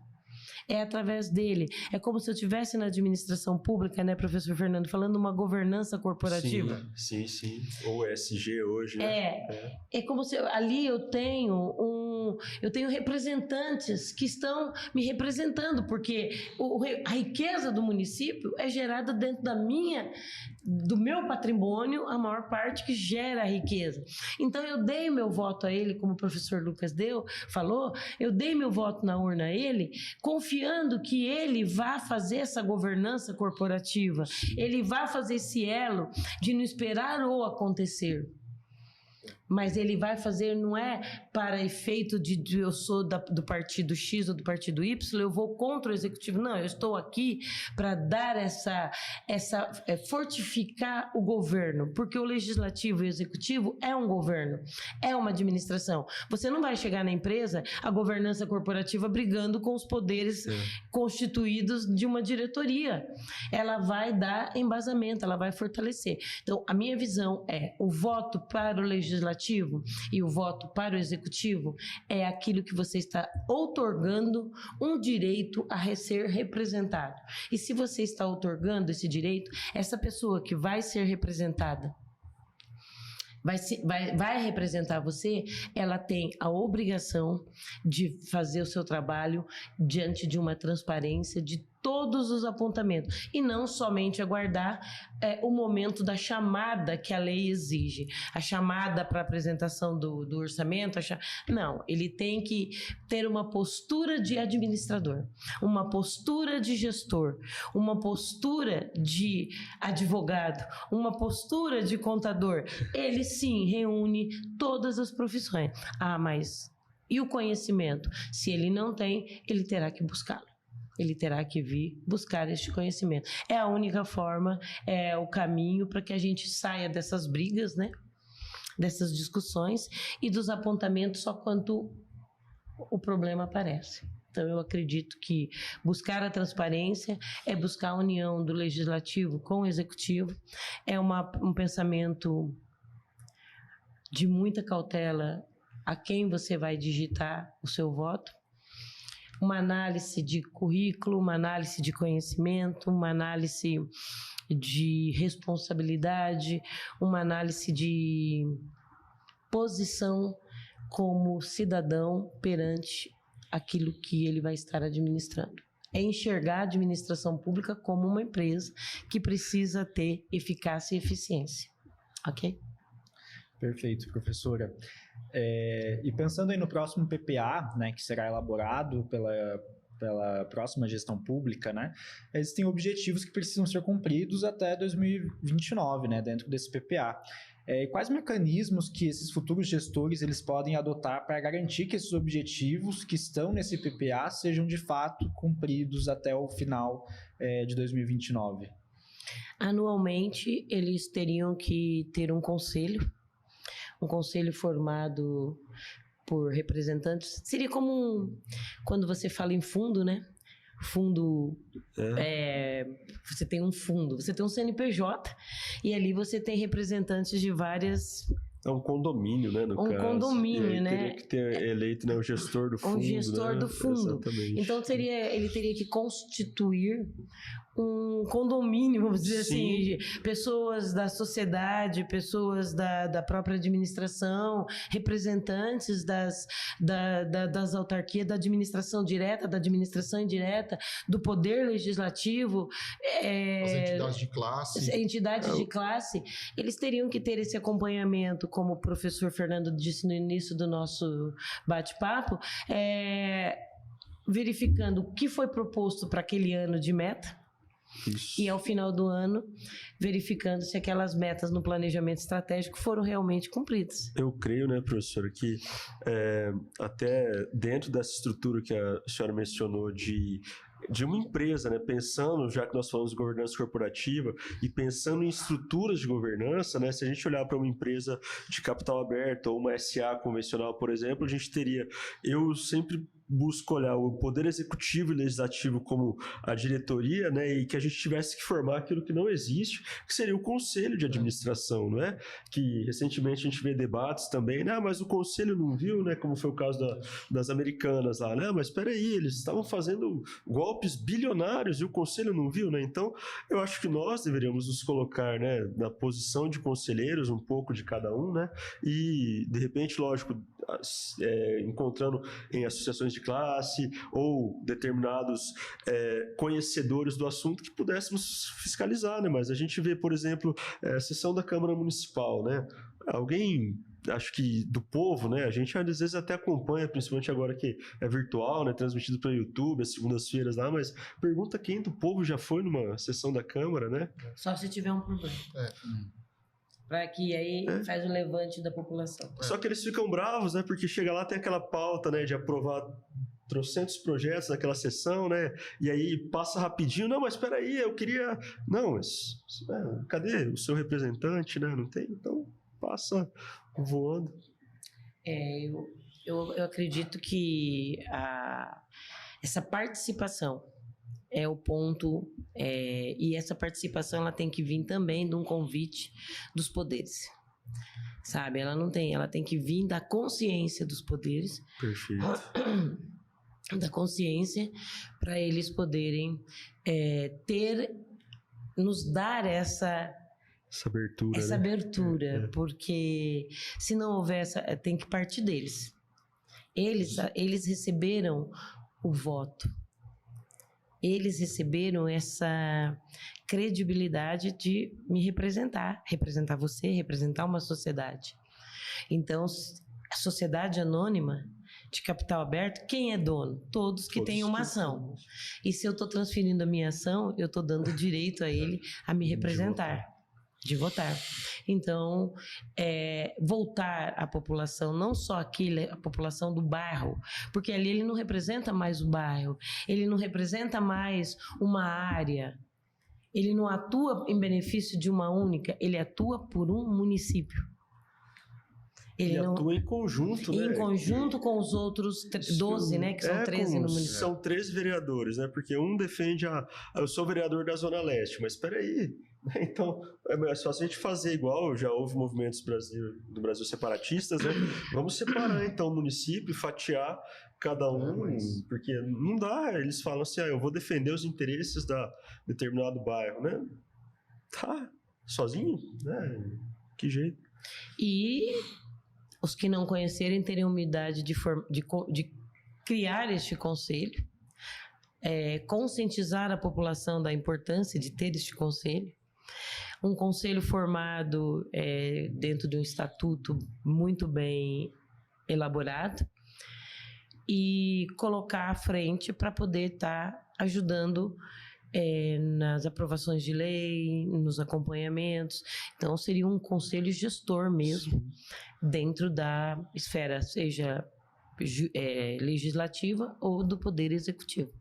[SPEAKER 2] É através dele. É como se eu estivesse na administração pública, né, professor Fernando, falando uma governança corporativa.
[SPEAKER 3] Sim. Ou ESG hoje, né?
[SPEAKER 2] É como se ali eu tenho representantes que estão me representando, porque a riqueza do município é gerada dentro do meu patrimônio, a maior parte que gera a riqueza. Então eu dei meu voto a ele, como o professor Lucas falou, eu dei meu voto na urna a ele, confiando que ele vai fazer essa governança corporativa, ele vai fazer esse elo de não esperar ou acontecer. Mas ele vai fazer, não é para efeito de eu sou do partido X ou do partido Y, eu vou contra o executivo. Não, eu estou aqui para dar fortificar o governo, porque o legislativo e o executivo é um governo, é uma administração. Você não vai chegar na empresa, a governança corporativa brigando com os poderes constituídos de uma diretoria. Ela vai dar embasamento, ela vai fortalecer. Então, a minha visão é o voto para o legislativo e o voto para o executivo é aquilo que você está outorgando um direito a ser representado. E se você está outorgando esse direito, essa pessoa que vai ser representada vai representar você, ela tem a obrigação de fazer o seu trabalho diante de uma transparência de todos os apontamentos e não somente aguardar o momento da chamada que a lei exige, a chamada para apresentação do orçamento, não, ele tem que ter uma postura de administrador, uma postura de gestor, uma postura de advogado, uma postura de contador. Ele sim reúne todas as profissões. Mas e o conhecimento? Se ele não tem, ele terá que buscá-lo. Ele terá que vir buscar este conhecimento. É a única forma, é o caminho para que a gente saia dessas brigas, né? Dessas discussões e dos apontamentos só quando o problema aparece. Então, eu acredito que buscar a transparência é buscar a união do legislativo com o executivo, é um pensamento de muita cautela a quem você vai digitar o seu voto, uma análise de currículo, uma análise de conhecimento, uma análise de responsabilidade, uma análise de posição como cidadão perante aquilo que ele vai estar administrando. É enxergar a administração pública como uma empresa que precisa ter eficácia e eficiência. Ok?
[SPEAKER 1] Perfeito, E pensando aí no próximo PPA, né, que será elaborado pela pela próxima gestão pública, né, existem objetivos que precisam ser cumpridos até 2029, né, dentro desse PPA. Quais mecanismos que esses futuros gestores eles podem adotar para garantir que esses objetivos que estão nesse PPA sejam de fato cumpridos até o final de 2029?
[SPEAKER 2] Anualmente, eles teriam que ter um conselho formado por representantes. Seria como quando você fala em fundo, né? Fundo, você tem um fundo, você tem um CNPJ e ali você tem representantes de várias...
[SPEAKER 3] É um condomínio, né, no caso.
[SPEAKER 2] Um condomínio, né?
[SPEAKER 3] Teria que ter eleito, né, o gestor do fundo.
[SPEAKER 2] Um gestor, né, do fundo.
[SPEAKER 3] Exatamente.
[SPEAKER 2] Então, ele teria que constituir um condomínio, vamos dizer assim, de pessoas da sociedade, pessoas da própria administração, representantes das autarquias, da administração direta, da administração indireta, do poder legislativo.
[SPEAKER 4] As entidades de classe.
[SPEAKER 2] Entidades de classe. Eles teriam que ter esse acompanhamento, como o professor Fernando disse no início do nosso bate-papo, verificando o que foi proposto para aquele ano de meta.
[SPEAKER 3] Isso.
[SPEAKER 2] E ao final do ano, verificando se aquelas metas no planejamento estratégico foram realmente cumpridas.
[SPEAKER 3] Eu creio, né, professor, que até dentro dessa estrutura que a senhora mencionou de uma empresa, né, pensando, já que nós falamos de governança corporativa, e pensando em estruturas de governança, né, se a gente olhar para uma empresa de capital aberto ou uma SA convencional, por exemplo, a gente teria, eu sempre busco olhar o poder executivo e legislativo como a diretoria, né, e que a gente tivesse que formar aquilo que não existe, que seria o conselho de administração, não é? Que recentemente a gente vê debates também, né, mas o conselho não viu, né, como foi o caso das americanas lá, né, mas espera aí, eles estavam fazendo golpes bilionários e o conselho não viu, né? Então, eu acho que nós deveríamos nos colocar, né, na posição de conselheiros, um pouco de cada um, né, e de repente, lógico, encontrando em associações de classe ou determinados conhecedores do assunto que pudéssemos fiscalizar, né? Mas a gente vê, por exemplo, a sessão da Câmara Municipal, né? Alguém, acho que do povo, né? A gente às vezes até acompanha, principalmente agora que é virtual, né? Transmitido pelo YouTube, às segundas-feiras lá, mas pergunta quem do povo já foi numa sessão da Câmara, né?
[SPEAKER 2] Só se tiver um problema. Para que aí faz o levante da população.
[SPEAKER 3] Só que eles ficam bravos, né? Porque chega lá, tem aquela pauta, né? De aprovar trocentos projetos naquela sessão, né? E aí passa rapidinho. Não, mas espera aí, eu queria... Não, mas cadê o seu representante, né? Não tem? Então passa voando.
[SPEAKER 2] Eu acredito que essa participação é o ponto, e essa participação ela tem que vir também de um convite dos poderes, sabe? Ela tem que vir da consciência dos poderes.
[SPEAKER 3] Perfeito.
[SPEAKER 2] Da consciência, para eles poderem nos dar essa
[SPEAKER 3] abertura,
[SPEAKER 2] essa
[SPEAKER 3] né?
[SPEAKER 2] abertura, porque se não houver tem que partir deles. Eles receberam o voto. Eles receberam essa credibilidade de me representar você, representar uma sociedade. Então, a sociedade anônima de capital aberto, quem é dono? Todos que têm uma ação. E se eu estou transferindo a minha ação, eu estou dando direito a ele a me representar, de votar. Então, voltar à população, não só a população do bairro, porque ali ele não representa mais o bairro, ele não representa mais uma área, ele não atua em benefício de uma única, ele atua por um município.
[SPEAKER 3] Ele atua em conjunto, né?
[SPEAKER 2] Em conjunto com os outros 12, né? Que são 13 no município.
[SPEAKER 3] São 13 vereadores, né? Porque um defende eu sou vereador da Zona Leste, mas espera aí. Então, é mais fácil a gente fazer igual, já houve movimentos do Brasil separatistas, né? Vamos separar, então, o município, fatiar cada um, porque não dá, eles falam assim, eu vou defender os interesses da determinado bairro, né? Tá, sozinho, né? Que jeito.
[SPEAKER 2] E os que não conhecerem terem humildade de criar este conselho, conscientizar a população da importância de ter este conselho. Um conselho formado dentro de um estatuto muito bem elaborado, e colocar à frente para poder estar ajudando nas aprovações de lei, nos acompanhamentos. Então, seria um conselho gestor mesmo, dentro da esfera, seja legislativa ou do Poder Executivo.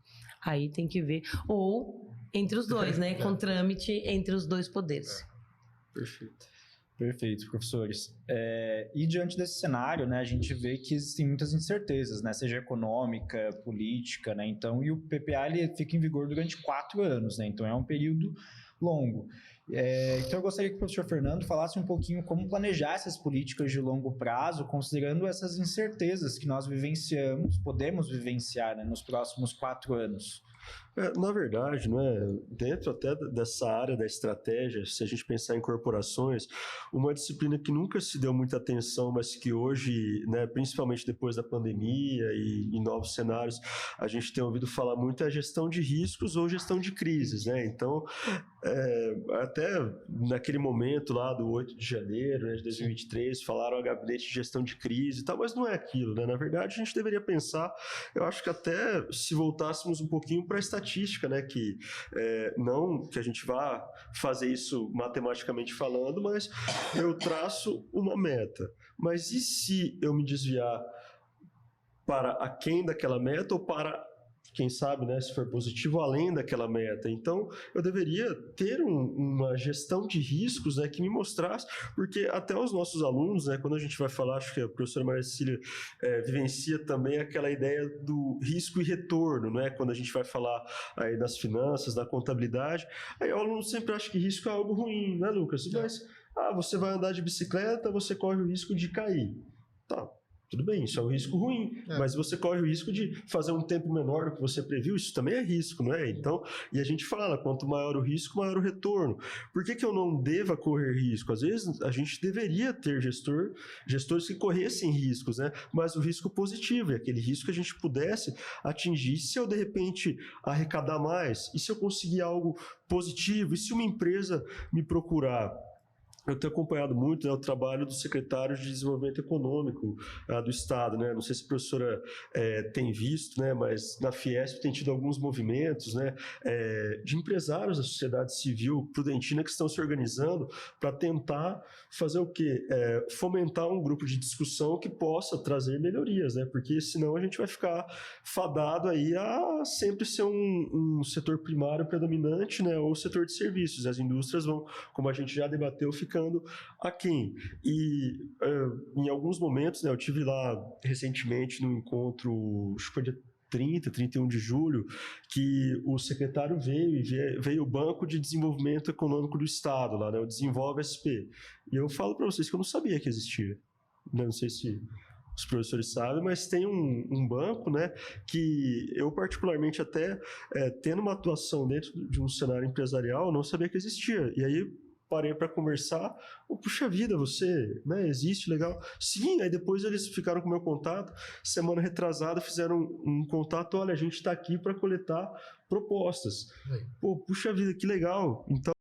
[SPEAKER 2] Aí tem que ver, ou entre os dois, né? Com trâmite entre os dois poderes.
[SPEAKER 3] Perfeito.
[SPEAKER 1] Perfeito, professores. E diante desse cenário, né, a gente vê que existem muitas incertezas, né, seja econômica, política, né, então, e o PPA ele fica em vigor durante 4 anos, né, então é um período longo. Então eu gostaria que o professor Fernando falasse um pouquinho como planejar essas políticas de longo prazo, considerando essas incertezas que nós podemos vivenciar, né, nos próximos 4 anos.
[SPEAKER 3] Na verdade, dentro até dessa área da estratégia, se a gente pensar em corporações, uma disciplina que nunca se deu muita atenção, mas que hoje, principalmente depois da pandemia e em novos cenários, a gente tem ouvido falar muito é a gestão de riscos ou gestão de crises, né? Então, até naquele momento lá do 8 de janeiro, né, de 2023, falaram a gabinete de gestão de crise e tal, mas não é aquilo, né? Na verdade, a gente deveria pensar, eu acho que até se voltássemos um pouquinho para a estatística, né, que não que a gente vá fazer isso matematicamente falando, mas eu traço uma meta. Mas e se eu me desviar para aquém daquela meta ou para, quem sabe, né, se for positivo, além daquela meta? Então, eu deveria ter uma gestão de riscos, né, que me mostrasse, porque até os nossos alunos, né, quando a gente vai falar, acho que a professora Maria Cecília vivencia também aquela ideia do risco e retorno, né, quando a gente vai falar aí das finanças, da contabilidade, aí o aluno sempre acha que risco é algo ruim, né, Lucas? Mas, você vai andar de bicicleta, você corre o risco de cair. Tá. Tudo bem, isso é um risco ruim, mas você corre o risco de fazer um tempo menor do que você previu, isso também é risco, não é? Então, e a gente fala, quanto maior o risco, maior o retorno. Por que eu não deva correr risco? Às vezes, a gente deveria ter gestores que corressem riscos, né? Mas o risco positivo, é aquele risco que a gente pudesse atingir. Se eu, de repente, arrecadar mais, e se eu conseguir algo positivo, e se uma empresa me procurar? Eu tenho acompanhado muito, né, o trabalho do secretário de Desenvolvimento Econômico do Estado, né? Não sei se a professora tem visto, né, mas na Fiesp tem tido alguns movimentos, né, de empresários da sociedade civil prudentina que estão se organizando para tentar fazer o quê? Fomentar um grupo de discussão que possa trazer melhorias, né? Porque senão a gente vai ficar fadado aí a sempre ser um setor primário predominante, né, ou setor de serviços. As indústrias vão, como a gente já debateu, ficando aquém. E em alguns momentos, né, eu tive lá recentemente no encontro, acho que foi dia 30, 31 de julho, que o secretário veio o Banco de Desenvolvimento Econômico do Estado, lá, né, o Desenvolve SP. E eu falo para vocês que eu não sabia que existia. Não sei se os professores sabem, mas tem um banco, né, que eu particularmente até tendo uma atuação dentro de um cenário empresarial, não sabia que existia. E aí parei para conversar, puxa vida, você, né, existe, legal. Sim, aí depois eles ficaram com o meu contato, semana retrasada fizeram um contato, olha, a gente está aqui para coletar propostas. Puxa vida, que legal. Então,